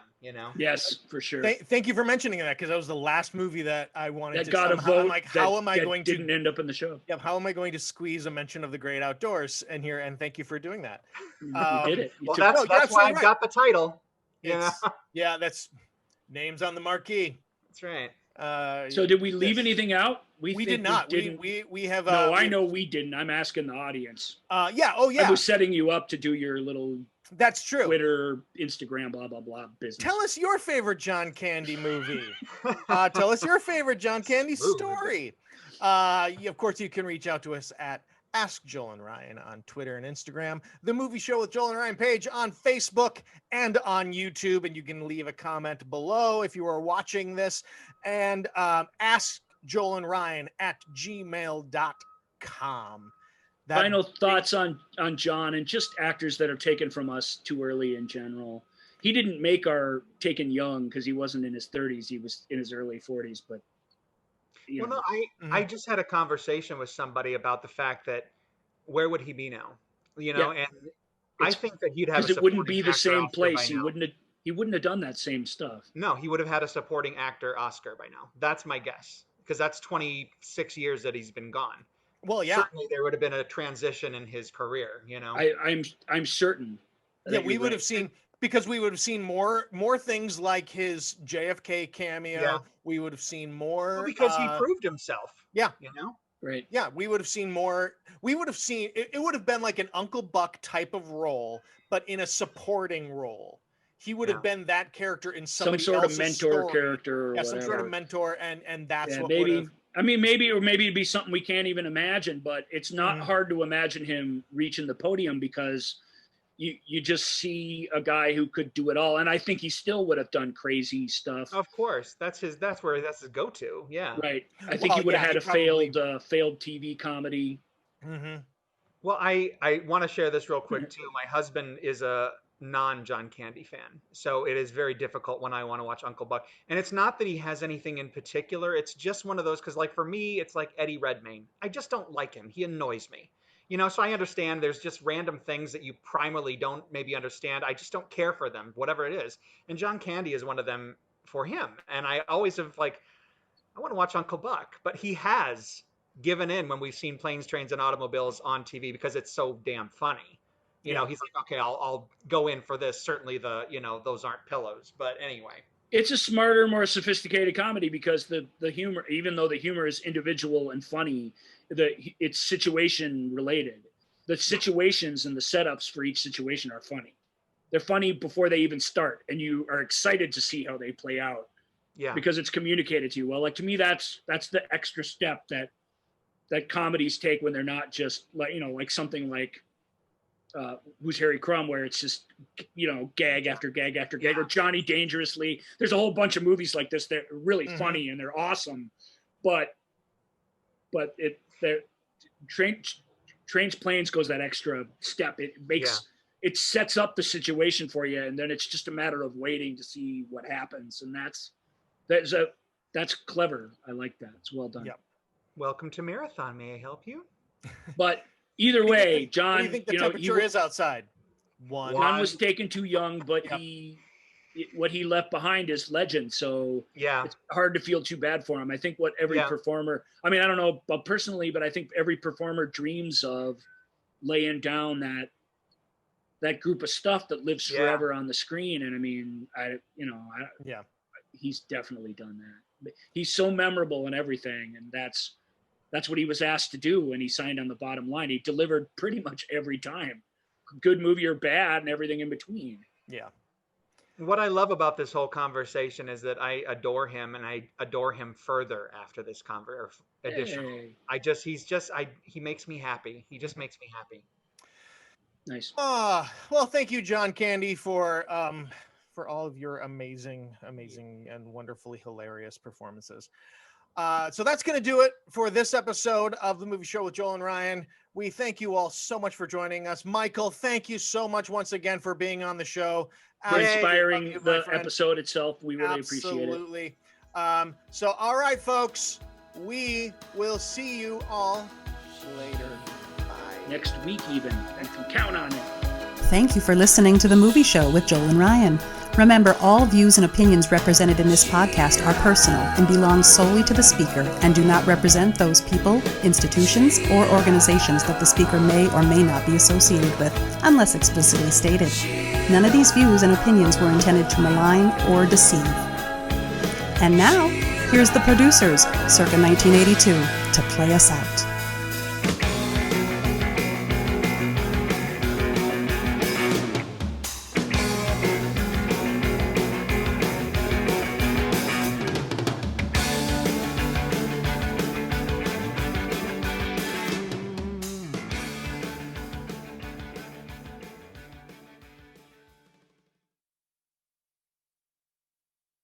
Yes, for sure. Thank you for mentioning that, because that was the last movie that I wanted to got a vote. I'm like, how am I going to didn't end up in the show? Yeah, how am I going to squeeze a mention of the great outdoors in here? And thank you for doing that. You did it. Well, that's why I got the title. That's names on the marquee. That's right. So did we leave anything out? We did not. We have. No, I know we didn't. I'm asking the audience. Yeah. Oh, yeah. I was setting you up to do your little. That's true. Twitter, Instagram, blah blah blah business. Tell us your favorite John Candy movie. Tell us your favorite John Candy story. Of course, you can reach out to us at Ask Joel and Ryan on Twitter and Instagram, The Movie Show with Joel and Ryan page on Facebook and on YouTube, and you can leave a comment below if you are watching this, and ask Joel and Ryan at gmail.com. Final thoughts on John and just actors that are taken from us too early in general. he didn't make our Taken Young because he wasn't in his 30s. He was in his early 40s. But well, no, I just had a conversation with somebody about the fact that where would he be now? You know, and I think that he'd have because it wouldn't be the same place. He wouldn't have done that same stuff. No, he would have had a supporting actor Oscar by now. That's my guess, because that's 26 years that he's been gone. Well, yeah, certainly there would have been a transition in his career. You know, I'm certain. Yeah, we would have seen, because we would have seen more things like his JFK cameo. Yeah. We would have seen more because he proved himself. Yeah, you know. Right. Yeah, we would have seen more. We would have seen it would have been like an Uncle Buck type of role, but in a supporting role. He would have been that character in some sort of mentor story. Character. Or yeah, whatever. some sort of mentor, and that's what maybe. would have. I mean, maybe it'd be something we can't even imagine, but it's not hard to imagine him reaching the podium because you just see a guy who could do it all, and I think he still would have done crazy stuff. Of course, that's his go-to. Yeah, right. I think he would have had a failed TV comedy. Mm-hmm. Well, I want to share this real quick too. My husband is a non-John Candy fan, so it is very difficult when I want to watch Uncle Buck. And it's not that he has anything in particular, it's just one of those, because like for me it's like Eddie Redmayne. I just don't like him. He annoys me, you know. So I understand there's just random things that you primarily don't maybe understand. I just don't care for them, whatever it is. And John Candy is one of them for him, and I always have like, I want to watch Uncle Buck, but he has given in when we've seen Planes, Trains, and Automobiles on TV because it's so damn funny. You know, he's like, okay, I'll go in for this. Certainly those aren't pillows. But anyway. It's a smarter, more sophisticated comedy because the humor, even though the humor is individual and funny, it's situation related. The situations and the setups for each situation are funny. They're funny before they even start, and you are excited to see how they play out. Yeah. Because it's communicated to you. Well, like to me, that's the extra step that comedies take when they're not just like, like something like Who's Harry Crumb, where it's just, gag after gag after gag, or Johnny Dangerously. There's a whole bunch of movies like this that are really funny and they're awesome, but Trains, Planes goes that extra step. It makes it sets up the situation for you, and then it's just a matter of waiting to see what happens, and that's clever. I like that. It's well done. Yep. Welcome to Marathon. May I help you? But either way, John, what do you think the temperature is outside? John was taken too young, but what he left behind is legend. So it's hard to feel too bad for him. I think what every performer, I mean, I don't know about personally, but I think every performer dreams of laying down that group of stuff that lives forever on the screen. And I mean, he's definitely done that. He's so memorable and everything. And that's what he was asked to do when he signed on the bottom line. He delivered pretty much every time, good movie or bad, and everything in between. Yeah. What I love about this whole conversation is that I adore him, and I adore him further after this edition. Hey. He makes me happy. He just makes me happy. Nice. Well, thank you, John Candy, for all of your amazing and wonderfully hilarious performances. So that's going to do it for this episode of the Movie Show with Joel and Ryan. We thank you all so much for joining us. Michael, thank you so much once again for being on the show. For inspiring the episode itself. We really appreciate it. Absolutely. So, all right, folks, we will see you all later. Bye. Next week even. You can count on it. Thank you for listening to The Movie Show with Joel and Ryan. Remember, all views and opinions represented in this podcast are personal and belong solely to the speaker and do not represent those people, institutions, or organizations that the speaker may or may not be associated with, unless explicitly stated. None of these views and opinions were intended to malign or deceive. And now, here's the producers, circa 1982, to play us out.